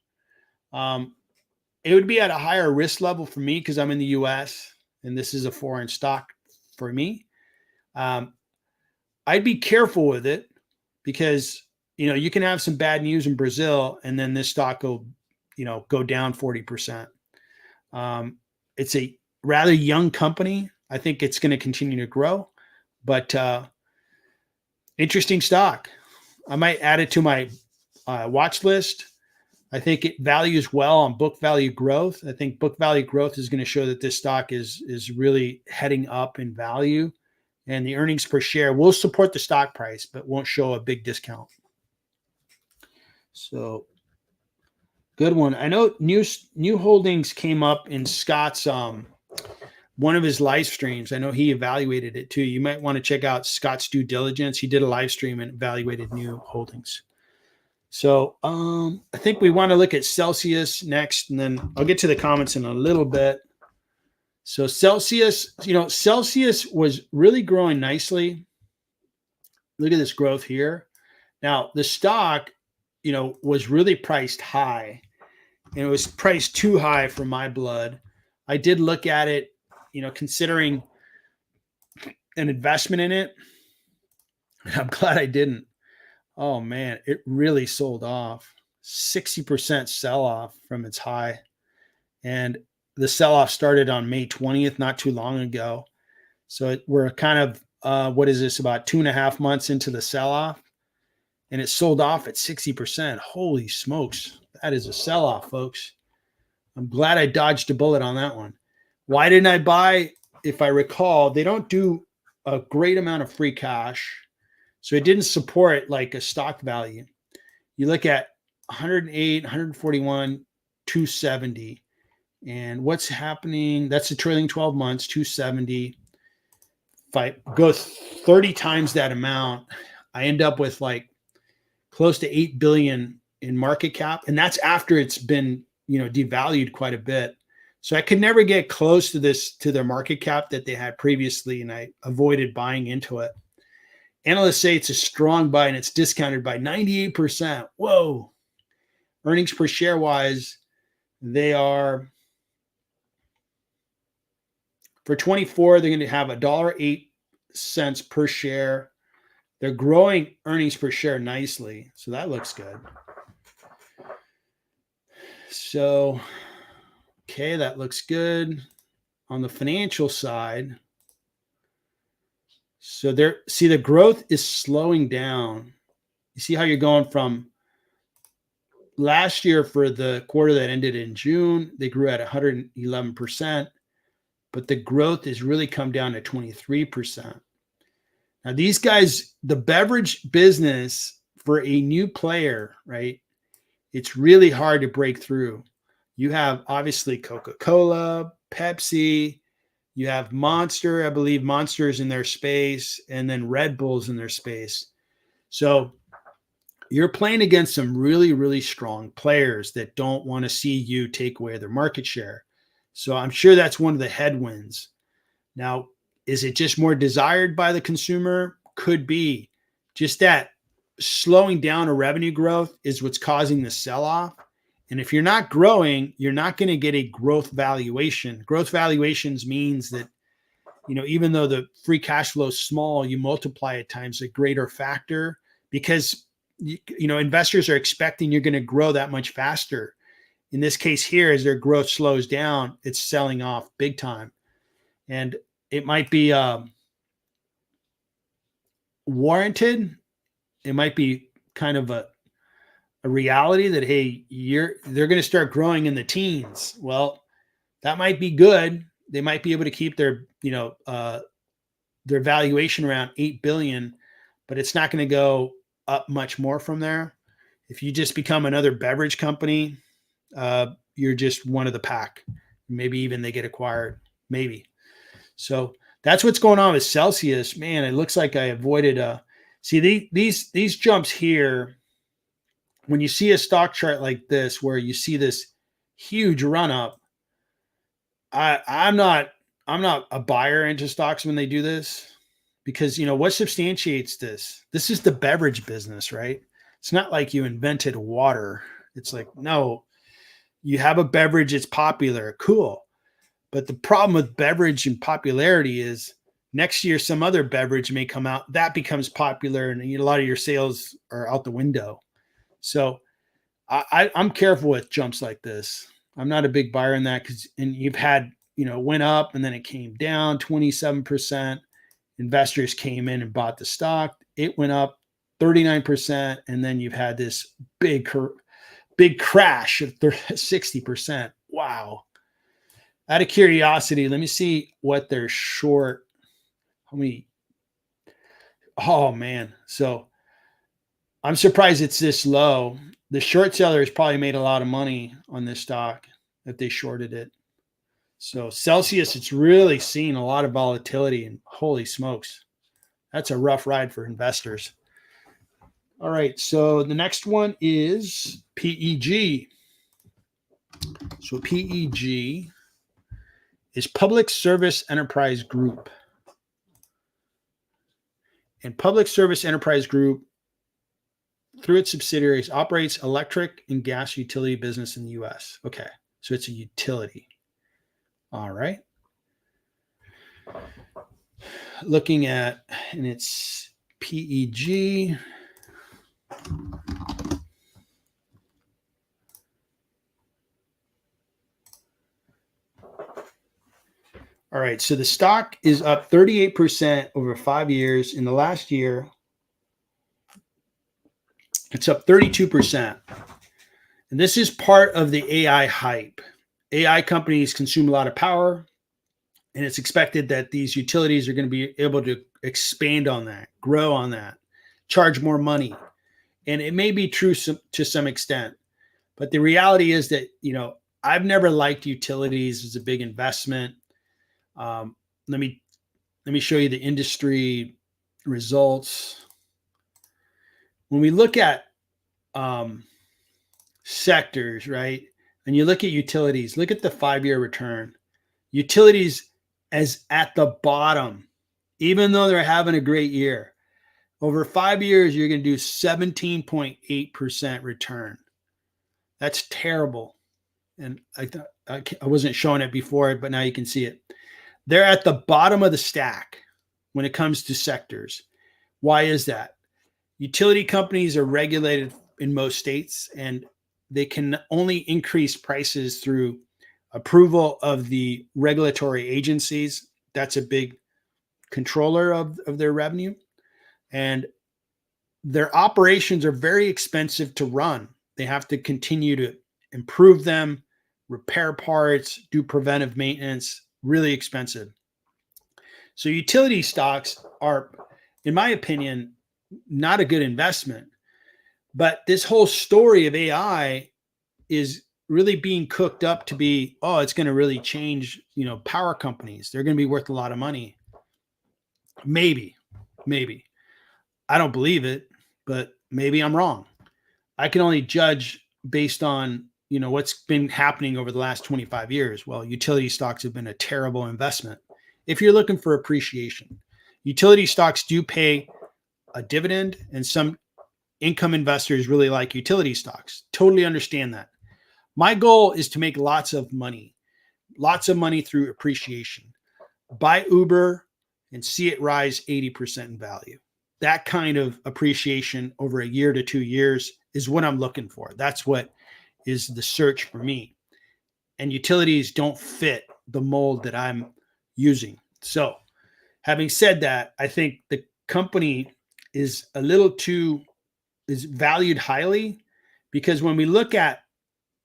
It would be at a higher risk level for me because I'm in the US and this is a foreign stock for me. I'd be careful with it because you can have some bad news in Brazil and then this stock will go down 40%. It's a rather young company. I think it's going to continue to grow, but interesting stock. I might add it to my watch list. I think it values well on book value growth. I think book value growth is going to show that this stock is really heading up in value, and the earnings per share will support the stock price, but won't show a big discount. So good one. I know new holdings came up in Scott's one of his live streams. I know he evaluated it too. You might want to check out Scott's due diligence. He did a live stream and evaluated new holdings. So I think we want to look at Celsius next, and then I'll get to the comments in a little bit. So Celsius, Celsius was really growing nicely. Look at this growth here. Now the stock, was really priced high, and it was priced too high for my blood. I did look at it, considering an investment in it. I'm glad I didn't. Oh man, it really sold off. 60% sell off from its high. And the sell off started on May 20th, not too long ago. So we're kind of, what is this, about 2.5 months into the sell off? And it sold off at 60%. Holy smokes. That is a sell off, folks. I'm glad I dodged a bullet on that one. Why didn't I buy? If I recall, they don't do a great amount of free cash. So it didn't support like a stock value. You look at 108, 141, 270. And what's happening? That's the trailing 12 months, 270. If I go 30 times that amount, I end up with like close to 8 billion in market cap. And that's after it's been, devalued quite a bit. So I could never get close to their market cap that they had previously. And I avoided buying into it. Analysts say it's a strong buy and it's discounted by 98%. Whoa. Earnings per share wise, they are, for 24, they're going to have $1.08 per share. They're growing earnings per share nicely. So that looks good. So, okay, that looks good. On the financial side, so the growth is slowing down. You see how you're going from last year for the quarter that ended in June, they grew at 111%, but the growth has really come down to 23%. Now these guys, the beverage business for a new player, right? It's really hard to break through. You have obviously Coca-Cola, Pepsi, you have Monster. I believe Monster is in their space, and then Red Bull's in their space. So you're playing against some really, really strong players that don't want to see you take away their market share. So I'm sure that's one of the headwinds. Now, is it just more desired by the consumer? Could be. Just that slowing down of revenue growth is what's causing the sell-off. And if you're not growing, you're not going to get a growth valuation. Growth valuations means that even though the free cash flow is small, you multiply it times a greater factor because investors are expecting you're going to grow that much faster. In this case here, as their growth slows down, it's selling off big time. And it might be warranted. It might be kind of a reality that, hey, they're going to start growing in the teens. Well, that might be good. They might be able to keep their valuation around 8 billion, but it's not going to go up much more from there. If you just become another beverage company, you're just one of the pack. Maybe even they get acquired. Maybe. So that's what's going on with Celsius. Man, it looks like I avoided see these jumps here. When you see a stock chart like this, where you see this huge run up, I'm not a buyer into stocks when they do this, because what substantiates this? This is the beverage business, right? It's not like you invented water. It's like, no, you have a beverage, it's popular, cool. But the problem with beverage and popularity is next year some other beverage may come out that becomes popular, and a lot of your sales are out the window. So I'm careful with jumps like this. I'm not a big buyer in that, and you've had, went up and then it came down 27%. Investors came in and bought the stock. It went up 39%. And then you've had this big crash of 60%. Wow. Out of curiosity, let me see what they're short. Oh man. So I'm surprised it's this low. The short sellers probably made a lot of money on this stock if they shorted it. So Celsius, it's really seen a lot of volatility, and holy smokes, that's a rough ride for investors. All right. So the next one is PEG. So PEG is Public Service Enterprise Group. And Public Service Enterprise Group, through its subsidiaries, operates electric and gas utility business in the U.S. Okay, so it's a utility. All right. Looking at, and it's PEG. All right, so the stock is up 38% over 5 years. In the last year, it's up 32%. And this is part of the AI hype. AI companies consume a lot of power, and it's expected that these utilities are going to be able to expand on that, grow on that, charge more money. And it may be true to some extent, but the reality is that, I've never liked utilities as a big investment. Let me show you the industry results. When we look at sectors, right, and you look at utilities, look at the 5-year return. Utilities as at the bottom, even though they're having a great year. Over 5 years, you're going to do 17.8% return. That's terrible. And I wasn't showing it before, but now you can see it. They're at the bottom of the stack when it comes to sectors. Why is that? Utility companies are regulated in most states, and they can only increase prices through approval of the regulatory agencies. That's a big controller of their revenue. And their operations are very expensive to run. They have to continue to improve them, repair parts, do preventive maintenance, really expensive. So utility stocks are, in my opinion, not a good investment. But this whole story of AI is really being cooked up to be, it's going to really change, power companies. They're going to be worth a lot of money. Maybe. I don't believe it, but maybe I'm wrong. I can only judge based on, what's been happening over the last 25 years. Well, utility stocks have been a terrible investment. If you're looking for appreciation, utility stocks do pay a dividend, and some income investors really like utility stocks. Totally understand that. My goal is to make lots of money through appreciation. buy Uber and see it rise 80% in value. That kind of appreciation over a year to 2 years is what I'm looking for. That's what is the search for me. And utilities don't fit the mold that I'm using. So, having said that, I think the company is is valued highly, because when we look at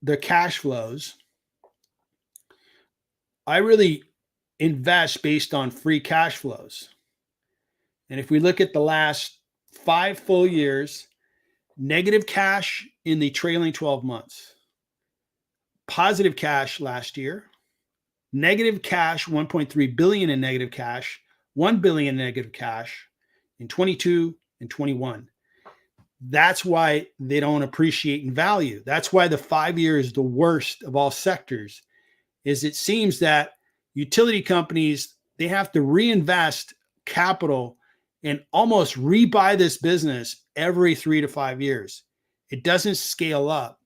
the cash flows, I really invest based on free cash flows. And if we look at the last 5 full years, negative cash in the trailing 12 months, positive cash last year, negative cash, 1.3 billion in negative cash, 1 billion in negative cash in 22 and 21. That's why they don't appreciate in value. That's why the 5 year is the worst of all sectors. Is it seems that utility companies, they have to reinvest capital and almost rebuy this business every 3 to 5 years. It doesn't scale up.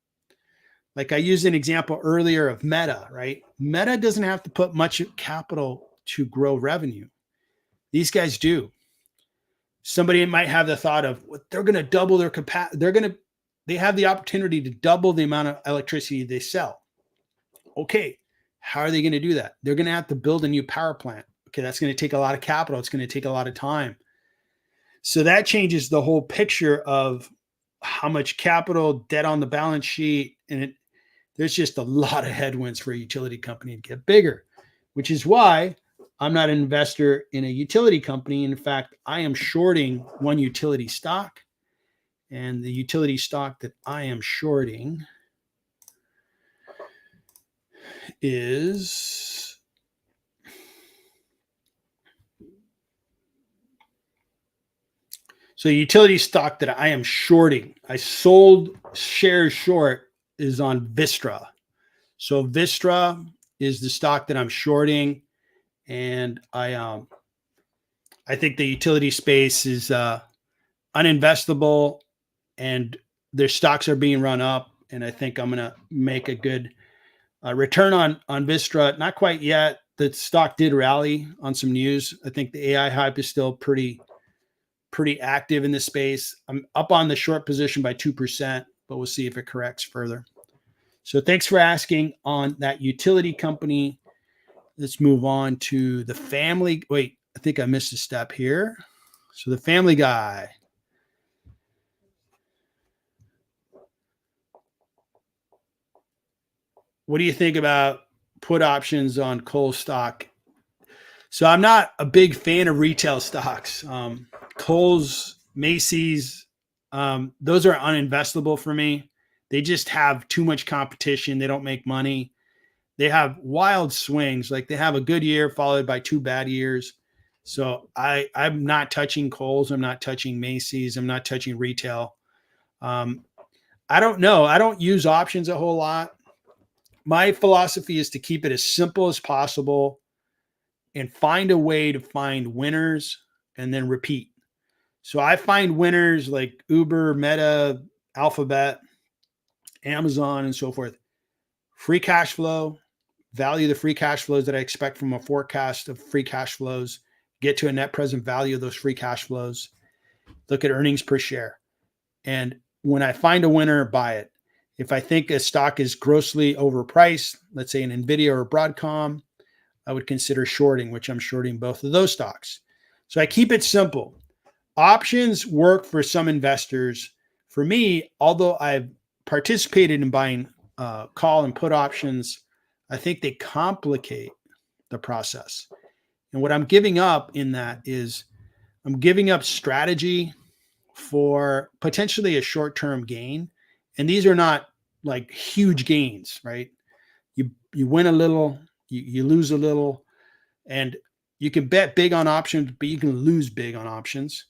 Like I used an example earlier of Meta, right? Meta doesn't have to put much capital to grow revenue. These guys do. Somebody might have the thought of, well, they're going to double their capacity. They have the opportunity to double the amount of electricity they sell. Okay, how are they going to do that? They're going to have to build a new power plant. Okay, that's going to take a lot of capital. It's going to take a lot of time. So that changes the whole picture of how much capital, debt on the balance sheet, and there's just a lot of headwinds for a utility company to get bigger, which is why I'm not an investor in a utility company. In fact, I am shorting one utility stock, and the utility stock that I am shorting is utility stock that I am shorting. I sold shares short is on Vistra. So Vistra is the stock that I'm shorting, and I think the utility space is uninvestable, and their stocks are being run up, and I think I'm going to make a good return on Vistra. Not quite yet. The stock did rally on some news. I think the AI hype is still pretty active in this space. I'm up on the short position by 2%, but we'll see if it corrects further. So thanks for asking on that utility company. Let's move on to the family. Wait, I think I missed a step here. So the Family Guy. What do you think about put options on Kohl's stock? So I'm not a big fan of retail stocks. Kohl's, Macy's, those are uninvestable for me. They just have too much competition. They don't make money. They have wild swings. Like they have a good year followed by 2 bad years. So I'm not touching Kohl's. I'm not touching Macy's. I'm not touching retail. I don't know. I don't use options a whole lot. My philosophy is to keep it as simple as possible and find a way to find winners and then repeat. So I find winners like Uber, Meta, Alphabet, Amazon, and so forth. Free cash flow, value the free cash flows that I expect from a forecast of free cash flows, get to a net present value of those free cash flows, look at earnings per share. And when I find a winner, buy it. If I think a stock is grossly overpriced, let's say an NVIDIA or Broadcom, I would consider shorting, which I'm shorting both of those stocks. So I keep it simple. Options work for some investors. For me, although I've participated in buying call and put options, I think they complicate the process. And what I'm giving up in that is I'm giving up strategy for potentially a short-term gain. And these are not like huge gains, right? You win a little, you lose a little, and you can bet big on options, but you can lose big on options.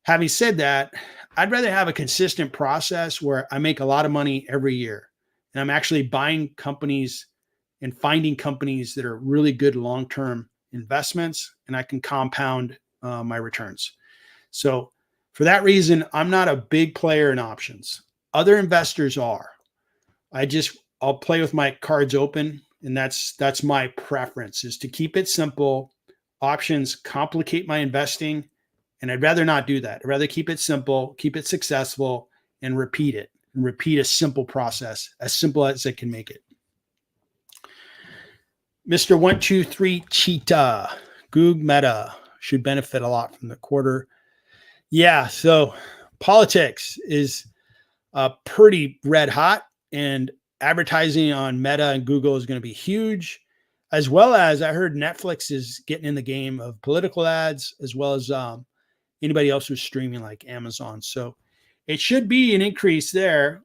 Having said that, I'd rather have a consistent process where I make a lot of money every year. And I'm actually buying companies and finding companies that are really good long-term investments, and I can compound my returns. So for that reason, I'm not a big player in options. Other investors are. I'll play with my cards open And that's my preference, is to keep it simple. Options complicate my investing, and I'd rather not do that. I'd rather keep it simple, keep it successful, and repeat it. And repeat a simple process, as simple as I can make it. Mr. 123 Cheetah, Goog Meta should benefit a lot from the quarter. Yeah, so politics is pretty red hot, and advertising on Meta and Google is going to be huge, as well as I heard Netflix is getting in the game of political ads, as well as anybody else who's streaming like Amazon. So it should be an increase there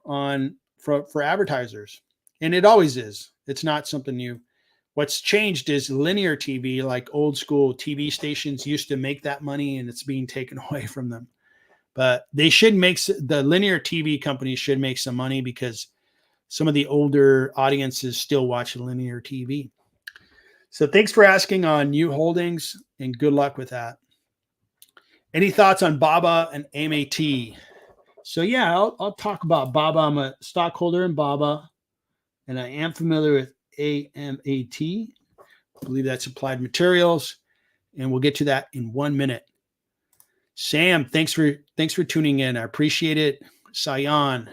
for advertisers, and it always is. It's not something new. What's changed is linear TV, like old school TV stations used to make that money, and it's being taken away from them. But they should make, the linear TV companies should make some money, because some of the older audiences still watch linear TV. So thanks for asking on new holdings, and good luck with that. Any thoughts on BABA and AMAT? So yeah, I'll talk about BABA. I'm a stockholder in BABA, and I am familiar with AMAT. I believe that's Applied Materials, and we'll get to that in 1 minute. Sam, thanks for tuning in. I appreciate it. Sayan.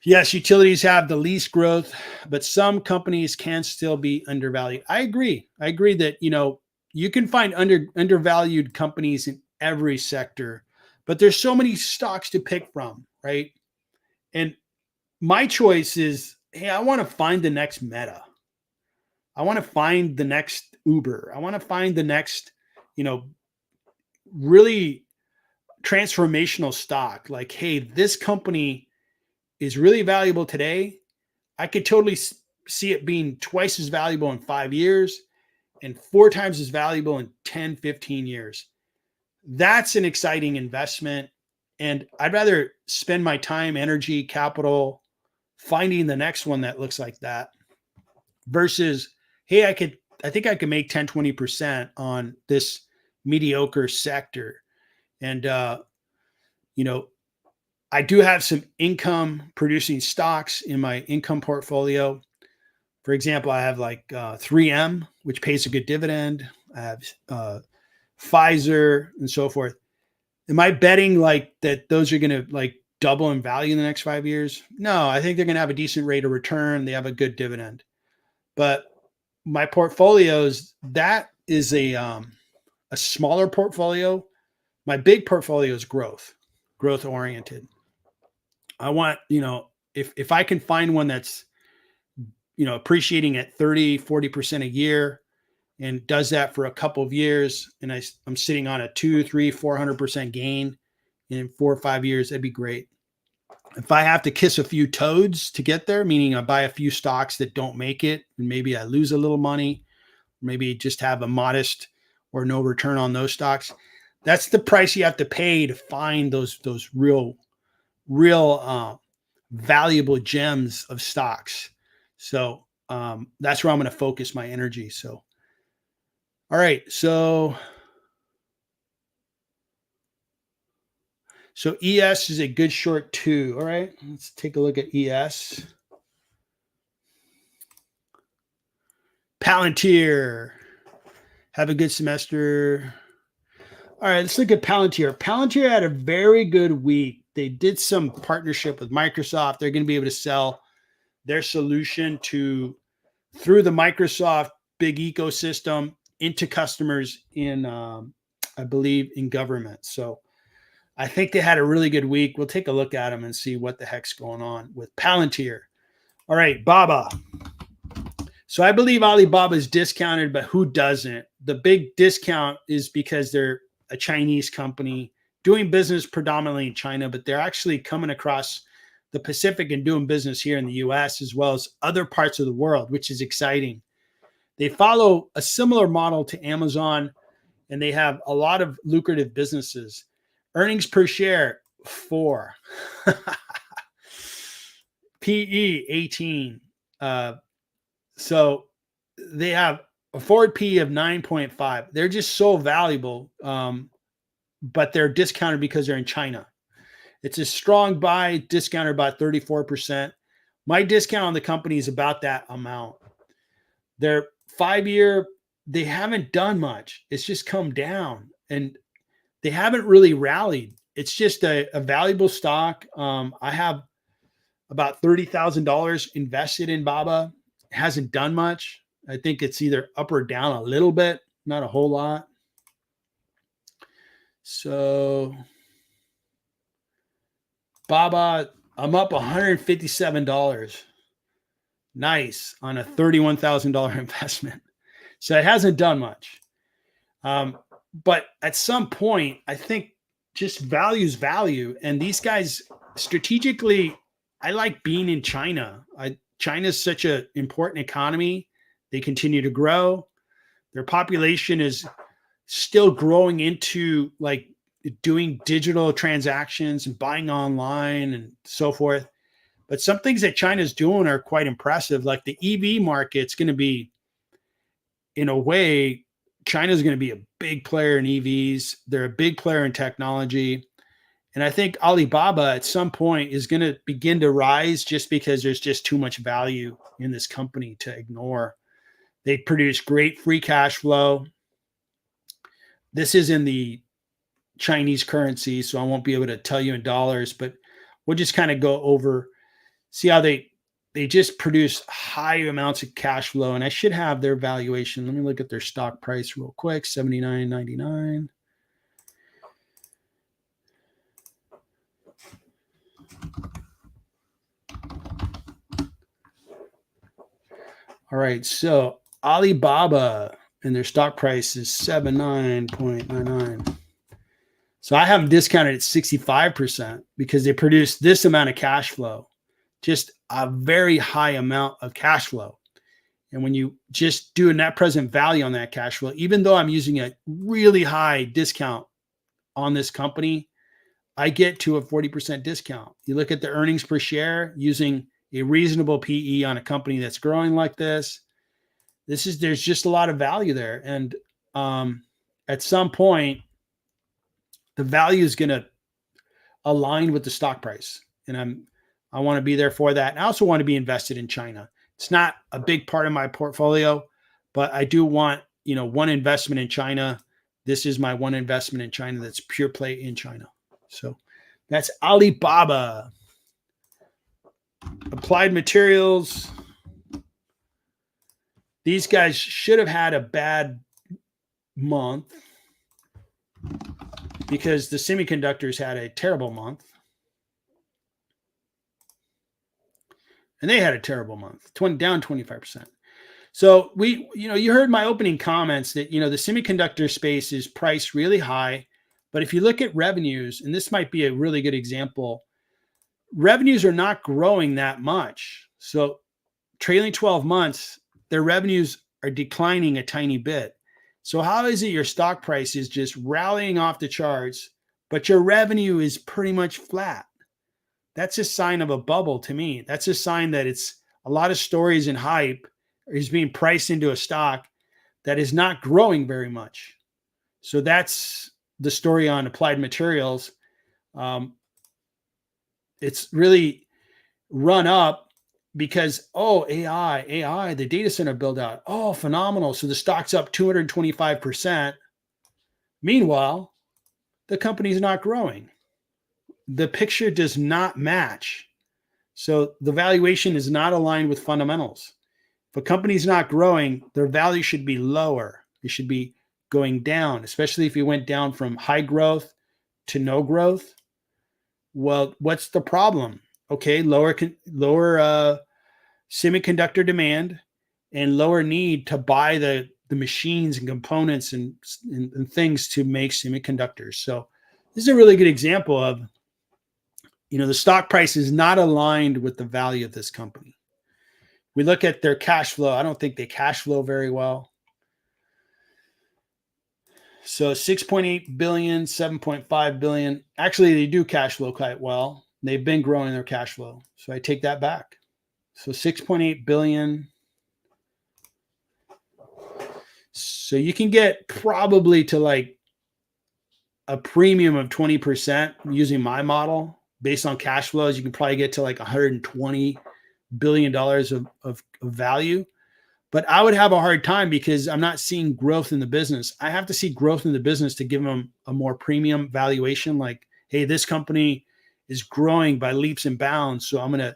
Yes, utilities have the least growth, but some companies can still be undervalued. I agree. I agree that, you can find undervalued companies in every sector, but there's so many stocks to pick from, right? And my choice is, hey, I want to find the next Meta. I want to find the next Uber. I want to find the next, really transformational stock. Like, hey, this company is really valuable today. I could totally see it being twice as valuable in 5 years and 4 times as valuable in 10, 15 years. That's an exciting investment. And I'd rather spend my time, energy, capital finding the next one that looks like that versus, hey, I think I could make 10, 20% on this mediocre sector. And, I do have some income producing stocks in my income portfolio. For example, I have like 3M, which pays a good dividend. I have Pfizer and so forth. Am I betting like that those are going to like double in value in the next 5 years? No, I think they're going to have a decent rate of return. They have a good dividend. But my portfolios, that is a smaller portfolio. My big portfolio is growth oriented. I want, if I can find one that's, appreciating at 30, 40% a year and does that for a couple of years, and I'm sitting on a 2, 3, 400% gain in 4 or 5 years, that'd be great. If I have to kiss a few toads to get there, meaning I buy a few stocks that don't make it, and maybe I lose a little money, maybe just have a modest or no return on those stocks, that's the price you have to pay to find those real valuable gems of stocks. So that's where I'm going to focus my energy. So, all right. So ES is a good short too. All right. Let's take a look at ES. Palantir. Have a good semester. All right. Let's look at Palantir. Palantir had a very good week. They did some partnership with Microsoft. They're going to be able to sell their solution through the Microsoft big ecosystem into customers in, I believe, in government. So I think they had a really good week. We'll take a look at them and see what the heck's going on with Palantir. All right, Baba. So I believe Alibaba is discounted, but who doesn't? The big discount is because they're a Chinese company doing business predominantly in China, but they're actually coming across the Pacific and doing business here in the US as well as other parts of the world, which is exciting. They follow a similar model to Amazon, and they have a lot of lucrative businesses. Earnings per share, 4. PE, 18. So they have a forward PE of 9.5. They're just so valuable, but they're discounted because they're in China. It's a strong buy, discounted about 34%. My discount on the company is about that amount. Their 5-year, they haven't done much. It's just come down and they haven't really rallied. It's just a valuable stock. I have about $30,000 invested in Baba. It hasn't done much. I think it's either up or down a little bit, not a whole lot. So Baba, I'm up $157. Nice on a $31,000 investment. So it hasn't done much. But at some point, I think just value's value. And these guys strategically, I like being in China. China's such an important economy. They continue to grow. Their population is still growing into like doing digital transactions and buying online and so forth. But some things that China's doing are quite impressive. Like the EV market's going to be, in a way, China's going to be a big player in EVs. They're a big player in technology. And I think Alibaba at some point is going to begin to rise just because there's just too much value in this company to ignore. They produce great free cash flow. This is in the Chinese currency, so I won't be able to tell you in dollars, but we'll just kind of go over, see how they just produce high amounts of cash flow. And I should have their valuation. Let me look at their stock price real quick, $79.99. All right, so Alibaba and their stock price is 79.99. So I have them discounted at 65% because they produce this amount of cash flow, just a very high amount of cash flow. And when you just do a net present value on that cash flow, even though I'm using a really high discount on this company, I get to a 40% discount. You look at the earnings per share using a reasonable PE on a company that's growing like this. There's just a lot of value there. And at some point, the value is going to align with the stock price. And I want to be there for that. And I also want to be invested in China. It's not a big part of my portfolio, but I do want, one investment in China. This is my one investment in China that's pure play in China. So that's Alibaba. Applied Materials. These guys should have had a bad month because the semiconductors had a terrible month. And they had a terrible month, down 25%. So you heard my opening comments that, the semiconductor space is priced really high. But if you look at revenues, and this might be a really good example, revenues are not growing that much. So trailing 12 months, their revenues are declining a tiny bit. So how is it your stock price is just rallying off the charts, but your revenue is pretty much flat? That's a sign of a bubble to me. That's a sign that it's a lot of stories and hype is being priced into a stock that is not growing very much. So that's the story on Applied Materials. It's really run up because, AI, the data center build out. Oh, phenomenal. So the stock's up 225%. Meanwhile, the company's not growing. The picture does not match. So the valuation is not aligned with fundamentals. If a company's not growing, their value should be lower. It should be going down, especially if you went down from high growth to no growth. Well, what's the problem? Okay, lower semiconductor demand and lower need to buy the machines and components and things to make semiconductors. So this is a really good example of, the stock price is not aligned with the value of this company. We look at their cash flow. I don't think they cash flow very well. So 6.8 billion, 7.5 billion. Actually, they do cash flow quite well. They've been growing their cash flow. So I take that back. So 6.8 billion. So you can get probably to like a premium of 20% using my model based on cash flows. You can probably get to like 120 billion of value. But I would have a hard time because I'm not seeing growth in the business. I have to see growth in the business to give them a more premium valuation. Like, hey, this company is growing by leaps and bounds, so I'm going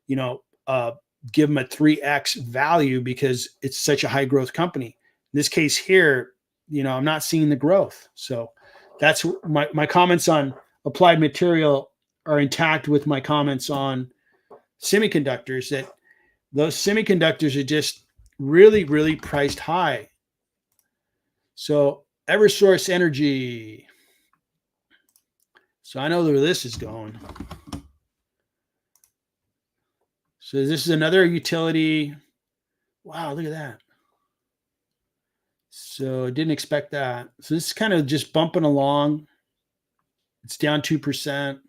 to, give them a 3x value because it's such a high growth company. In this case here, I'm not seeing the growth. So that's my comments on Applied Material are intact with my comments on semiconductors, that those semiconductors are just really, really priced high. So EverSource Energy. So I know where this is going. So this is another utility. Wow, look at that. So I didn't expect that. So this is kind of just bumping along. It's down 2%.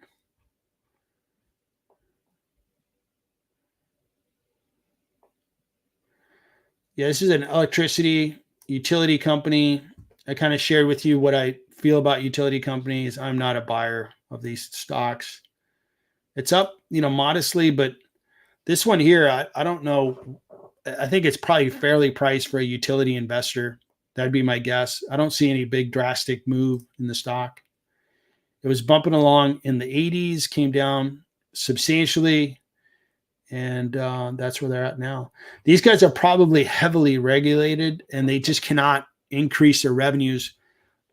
Yeah, this is an electricity utility company. I kind of shared with you what I feel about utility companies. I'm not a buyer of these stocks. It's up, modestly, but this one here, I don't know. I think it's probably fairly priced for a utility investor. That'd be my guess. I don't see any big drastic move in the stock. It was bumping along in the 80s, came down substantially, and that's where they're at now. These guys are probably heavily regulated, and they just cannot increase their revenues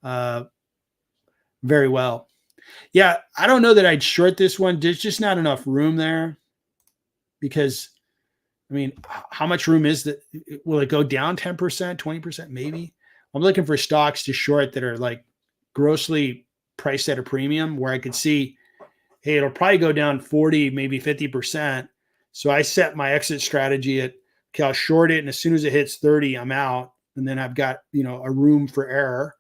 very well. Yeah, I don't know that I'd short this one. There's just not enough room there because, how much room is that? Will it go down 10%, 20%, maybe? I'm looking for stocks to short that are like grossly priced at a premium where I could see, hey, it'll probably go down 40, maybe 50%. So I set my exit strategy at, okay, I'll short it. And as soon as it hits 30, I'm out. And then I've got, a room for error.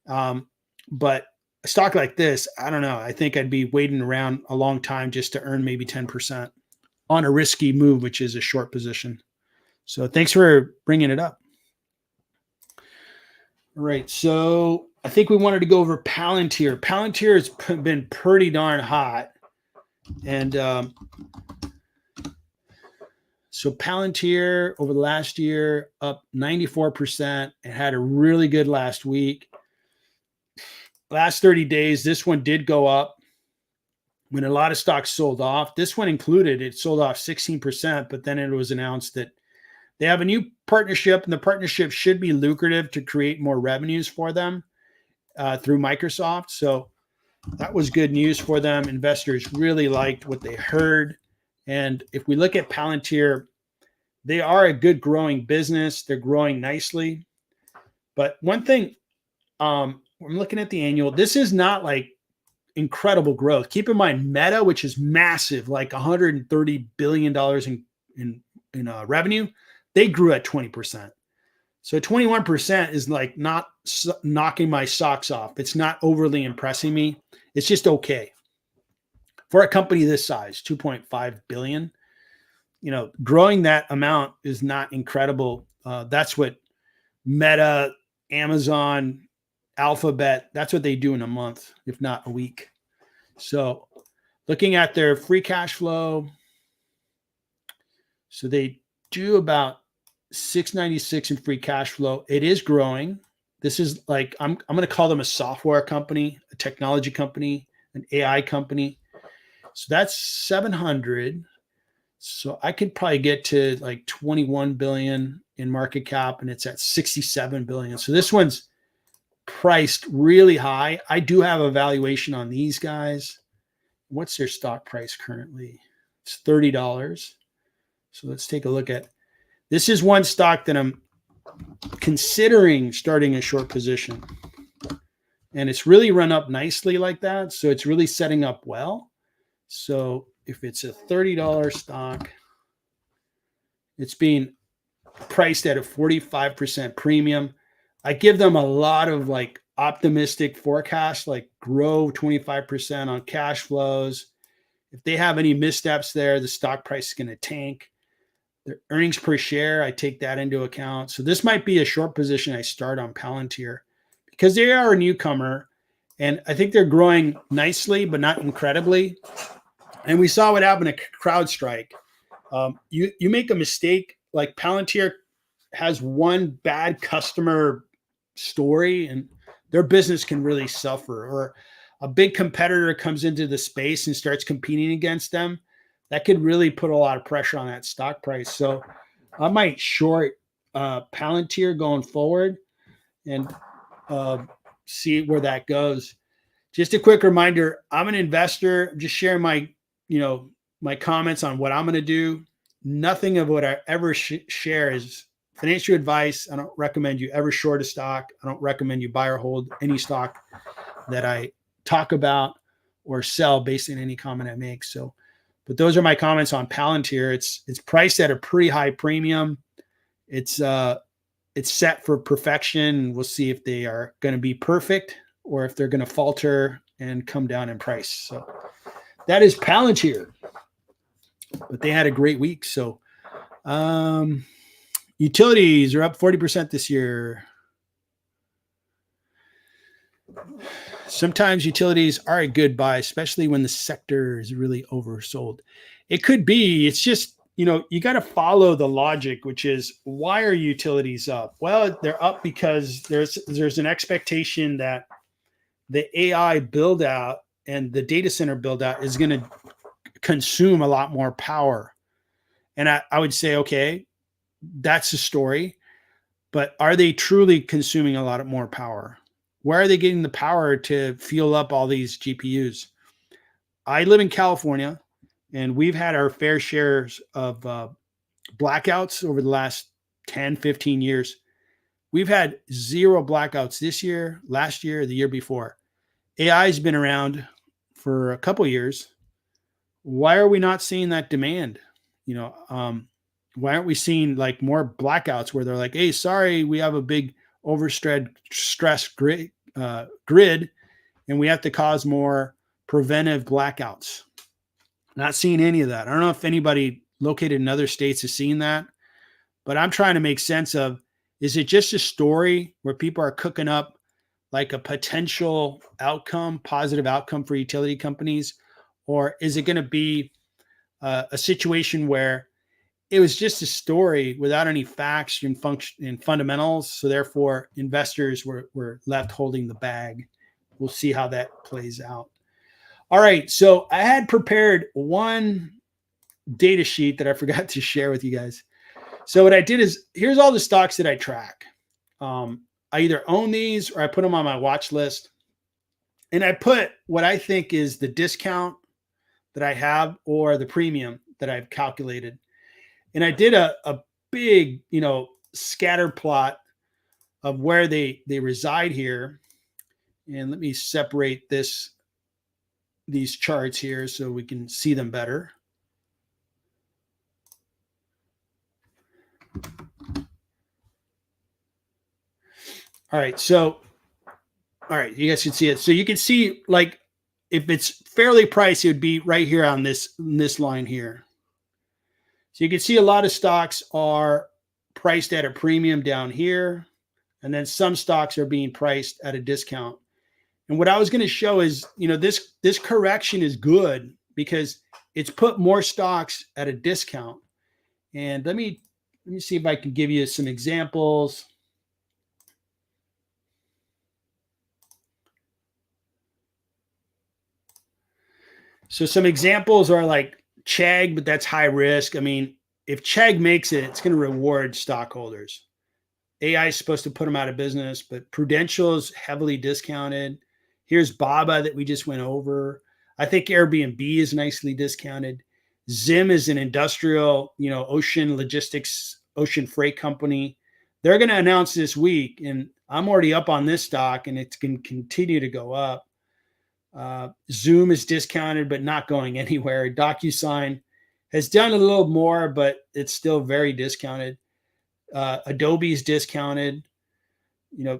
But a stock like this, I don't know. I think I'd be waiting around a long time just to earn maybe 10% on a risky move, which is a short position. So thanks for bringing it up. All right. So I think we wanted to go over Palantir. Palantir has been pretty darn hot. And so Palantir over the last year up 94%. It had a really good last week. Last 30 days, this one did go up when a lot of stocks sold off. This one included, it sold off 16%, but then it was announced that they have a new partnership, and the partnership should be lucrative to create more revenues for them through Microsoft. So that was good news for them. Investors really liked what they heard. And if we look at Palantir, they are a good growing business. They're growing nicely. But one thing, I'm looking at the annual. This is not like incredible growth. Keep in mind, Meta, which is massive, like $130 billion in revenue, they grew at 20%. So 21% is like not knocking my socks off. It's not overly impressing me. It's just okay. For a company this size, 2.5 billion, growing that amount is not incredible. That's what Meta, Amazon, Alphabet, that's what they do in a month, if not a week. So looking at their free cash flow, so they do about 696 in free cash flow. It is growing. This is like, I'm going to call them a software company, a technology company, an AI company. So that's 700. So I could probably get to like 21 billion in market cap, and it's at 67 billion. So this one's priced really high. I do have a valuation on these guys. What's their stock price currently? It's $30. So let's take a look at, this is one stock that I'm considering starting a short position. And it's really run up nicely like that. So it's really setting up well. So if it's a $30 stock, it's being priced at a 45% premium. I give them a lot of like optimistic forecasts, like grow 25% on cash flows. If they have any missteps there, the stock price is going to tank. Their earnings per share, I take that into account. So this might be a short position I start on Palantir because they are a newcomer, and I think they're growing nicely, but not incredibly. And we saw what happened at CrowdStrike. You make a mistake, like Palantir has one bad customer story and their business can really suffer, or a big competitor comes into the space and starts competing against them, that could really put a lot of pressure on that stock price. So I might short Palantir going forward and uh, see where that goes. Just a quick reminder, I'm an investor. Just sharing my, my comments on what I'm going to do. Nothing of what I ever share is financial advice. I don't recommend you ever short a stock. I don't recommend you buy or hold any stock that I talk about or sell based on any comment I make. So, but those are my comments on Palantir. It's priced at a pretty high premium. It's set for perfection. We'll see if they are going to be perfect or if they're going to falter and come down in price. So that is Palantir, but they had a great week. So utilities are up 40% this year. Sometimes utilities are a good buy, especially when the sector is really oversold. It could be, it's just, you got to follow the logic, which is, why are utilities up? Well, they're up because there's an expectation that the AI build out and the data center build out is going to consume a lot more power. And I would say, okay, that's the story, but are they truly consuming a lot of more power? Where are they getting the power to fuel up all these GPUs? I live in California, and we've had our fair shares of blackouts over the last 10, 15 years. We've had 0 blackouts this year, last year, the year before. AI has been around for a couple of years. Why are we not seeing that demand? Why aren't we seeing like more blackouts where they're like, hey, sorry, we have a big stressed grid, and we have to cause more preventive blackouts. Not seeing any of that. I don't know if anybody located in other states has seen that, but I'm trying to make sense of, is it just a story where people are cooking up like a potential outcome, positive outcome for utility companies? Or is it going to be a situation where it was just a story without any facts and fundamentals? So therefore investors were left holding the bag. We'll see how that plays out. All right. So I had prepared one data sheet that I forgot to share with you guys. So what I did is, here's all the stocks that I track. I either own these or I put them on my watch list. And I put what I think is the discount that I have or the premium that I've calculated. And I did a big, scatter plot of where they reside here. And let me separate these charts here so we can see them better. All right. So, all right, you guys can see it. So you can see, like, if it's fairly priced, it would be right here on this line here. So you can see a lot of stocks are priced at a premium down here, and then some stocks are being priced at a discount. And what I was going to show is, this correction is good because it's put more stocks at a discount. And let me see if I can give you some examples. So some examples are like Chegg, but that's high risk. I mean, if Chegg makes it, it's going to reward stockholders. AI is supposed to put them out of business, but Prudential is heavily discounted. Here's BABA that we just went over. I think Airbnb is nicely discounted. Zim is an industrial, ocean logistics, ocean freight company. They're going to announce this week, and I'm already up on this stock, and it's going to continue to go up. Zoom is discounted, but not going anywhere. DocuSign has done a little more, but it's still very discounted. Adobe is discounted,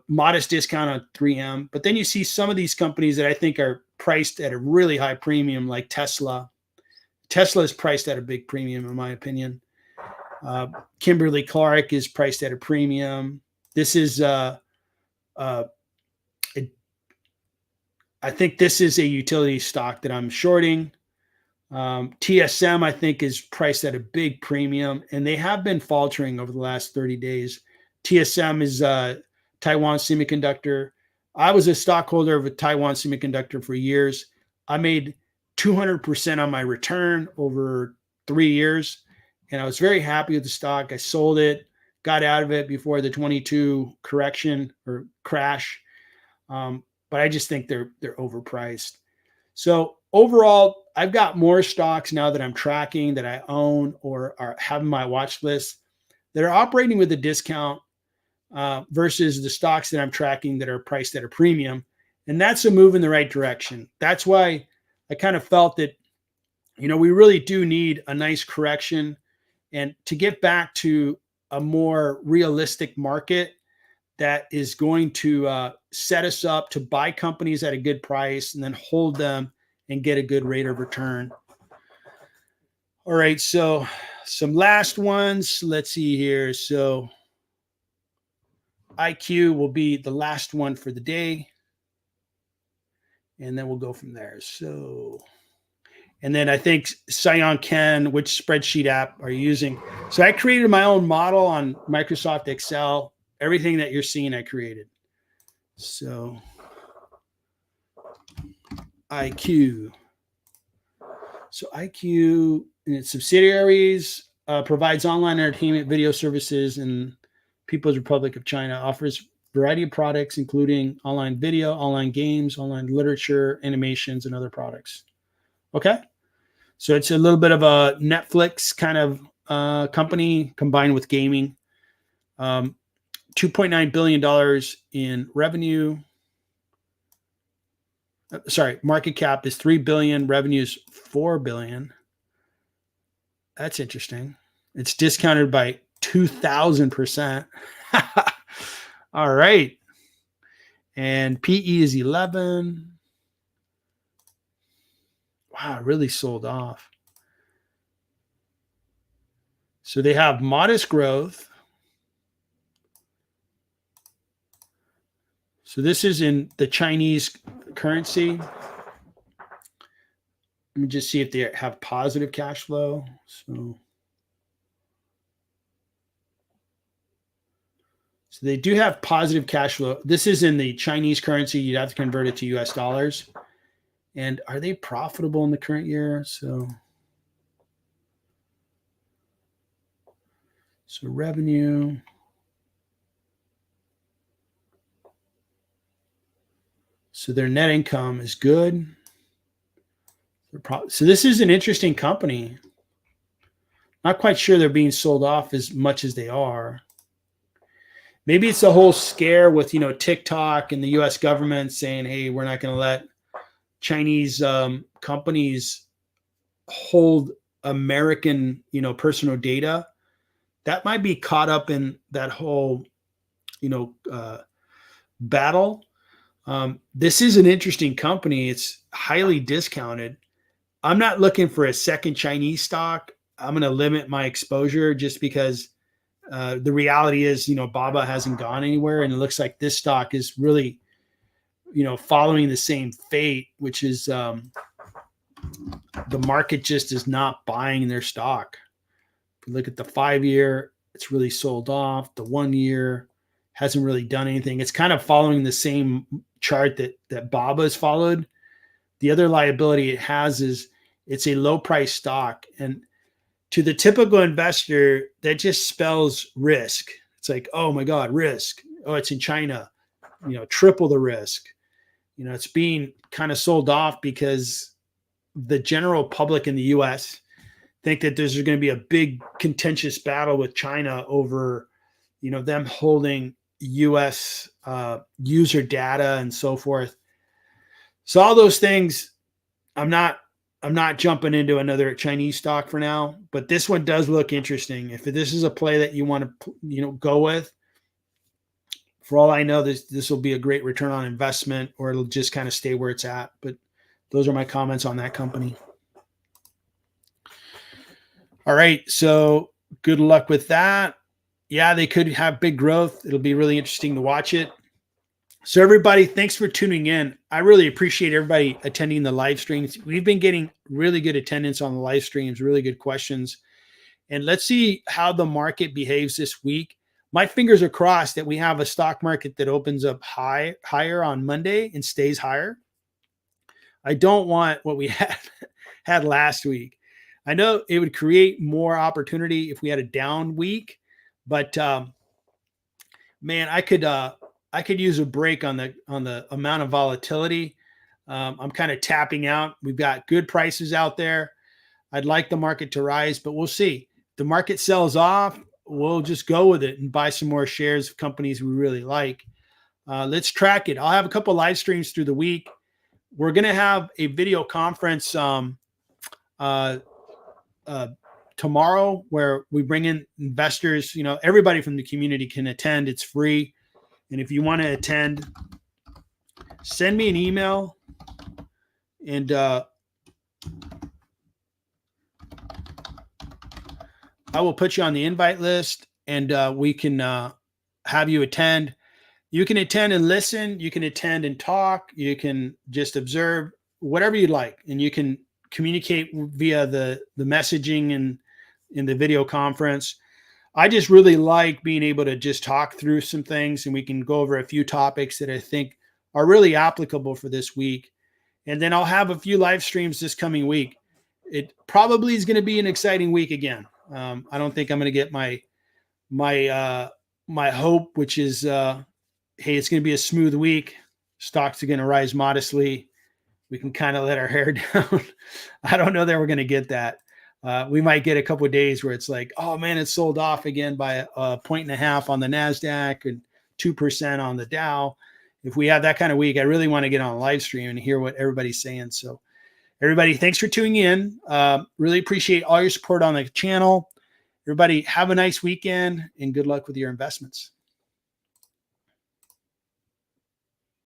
modest discount on 3M. But then you see some of these companies that I think are priced at a really high premium, like Tesla. Tesla is priced at a big premium, in my opinion. Kimberly-Clark is priced at a premium. This is I think this is a utility stock that I'm shorting. TSM, I think, is priced at a big premium, and they have been faltering over the last 30 days. TSM is Taiwan Semiconductor. I was a stockholder of a Taiwan Semiconductor for years. I made 200% on my return over 3 years, and I was very happy with the stock. I sold it, got out of it before the 22 correction or crash, but I just think they're overpriced. So overall, I've got more stocks now that I'm tracking that I own or are having my watch list that are operating with a discount versus the stocks that I'm tracking that are priced at a premium. And that's a move in the right direction. That's why I kind of felt that, we really do need a nice correction and to get back to a more realistic market that is going to set us up to buy companies at a good price and then hold them and get a good rate of return. All right, so some last ones. Let's see here. So IQ will be the last one for the day, and then we'll go from there. So, and then I think Scion Ken, which spreadsheet app are you using? So I created my own model on Microsoft Excel. Everything that you're seeing, I created. So IQ. So IQ and its subsidiaries provides online entertainment video services in People's Republic of China, offers a variety of products, including online video, online games, online literature, animations, and other products. Okay. So it's a little bit of a Netflix kind of company combined with gaming. $2.9 billion in revenue. Sorry, market cap is $3 billion, revenues $4 billion. That's interesting. It's discounted by 2,000%. All right. And PE is 11. Wow, really sold off. So they have modest growth. So this is in the Chinese currency. Let me just see if they have positive cash flow. So they do have positive cash flow. This is in the Chinese currency. You'd have to convert it to US dollars. And are they profitable in the current year? So revenue. So their net income is good. So this is an interesting company. Not quite sure they're being sold off as much as they are. Maybe it's a whole scare with, TikTok and the U.S. government saying, hey, we're not going to let Chinese companies hold American, personal data. That might be caught up in that whole, battle. This is an interesting company. It's highly discounted. I'm not looking for a second Chinese stock. I'm going to limit my exposure just because the reality is, BABA hasn't gone anywhere. And it looks like this stock is really, following the same fate, which is the market just is not buying their stock. If you look at the 5-year, it's really sold off. The 1 year hasn't really done anything. It's kind of following the same chart that BABA has followed. The other liability it has is it's a low price stock. And to the typical investor, that just spells risk. It's like, oh my God, risk. Oh, it's in China, triple the risk. It's being kind of sold off because the general public in the US think that there's going to be a big contentious battle with China over, them holding US user data and so forth. So all those things, I'm not jumping into another Chinese stock for now, but this one does look interesting. If this is a play that you want to, go with, for all I know, this will be a great return on investment, or it'll just kind of stay where it's at. But those are my comments on that company. All right. So good luck with that. Yeah, they could have big growth. It'll be really interesting to watch it. So everybody, thanks for tuning in. I really appreciate everybody attending the live streams. We've been getting really good attendance on the live streams, really good questions. And let's see how the market behaves this week. My fingers are crossed that we have a stock market that opens up higher on Monday and stays higher. I don't want what we had last week. I know it would create more opportunity if we had a down week, but man, I could use a break on the amount of volatility. I'm kind of tapping out. We've got good prices out there. I'd like the market to rise, but we'll see. The market sells off, we'll just go with it and buy some more shares of companies we really like. Let's track it. I'll have a couple live streams through the week. We're going to have a video conference uh, tomorrow where we bring in investors. You know, everybody from the community can attend. It's free. And if you want to attend, send me an email and I will put you on the invite list and we can have you attend. You can attend and listen. You can attend and talk. You can just observe, whatever you'd like. And you can communicate via the messaging and in the video conference. I just really like being able to just talk through some things and we can go over a few topics that I think are really applicable for this week. And then I'll have a few live streams this coming week. It probably is going to be an exciting week again. I don't think I'm going to get my hope, which is, hey, it's going to be a smooth week. Stocks are going to rise modestly. We can kind of let our hair down. I don't know that we're going to get that. We might get a couple of days where it's like, oh man, it's sold off again by 1.5 on the NASDAQ and 2% on the Dow. If we have that kind of week, I really want to get on a live stream and hear what everybody's saying. So everybody, thanks for tuning in. Really appreciate all your support on the channel. Everybody have a nice weekend and good luck with your investments.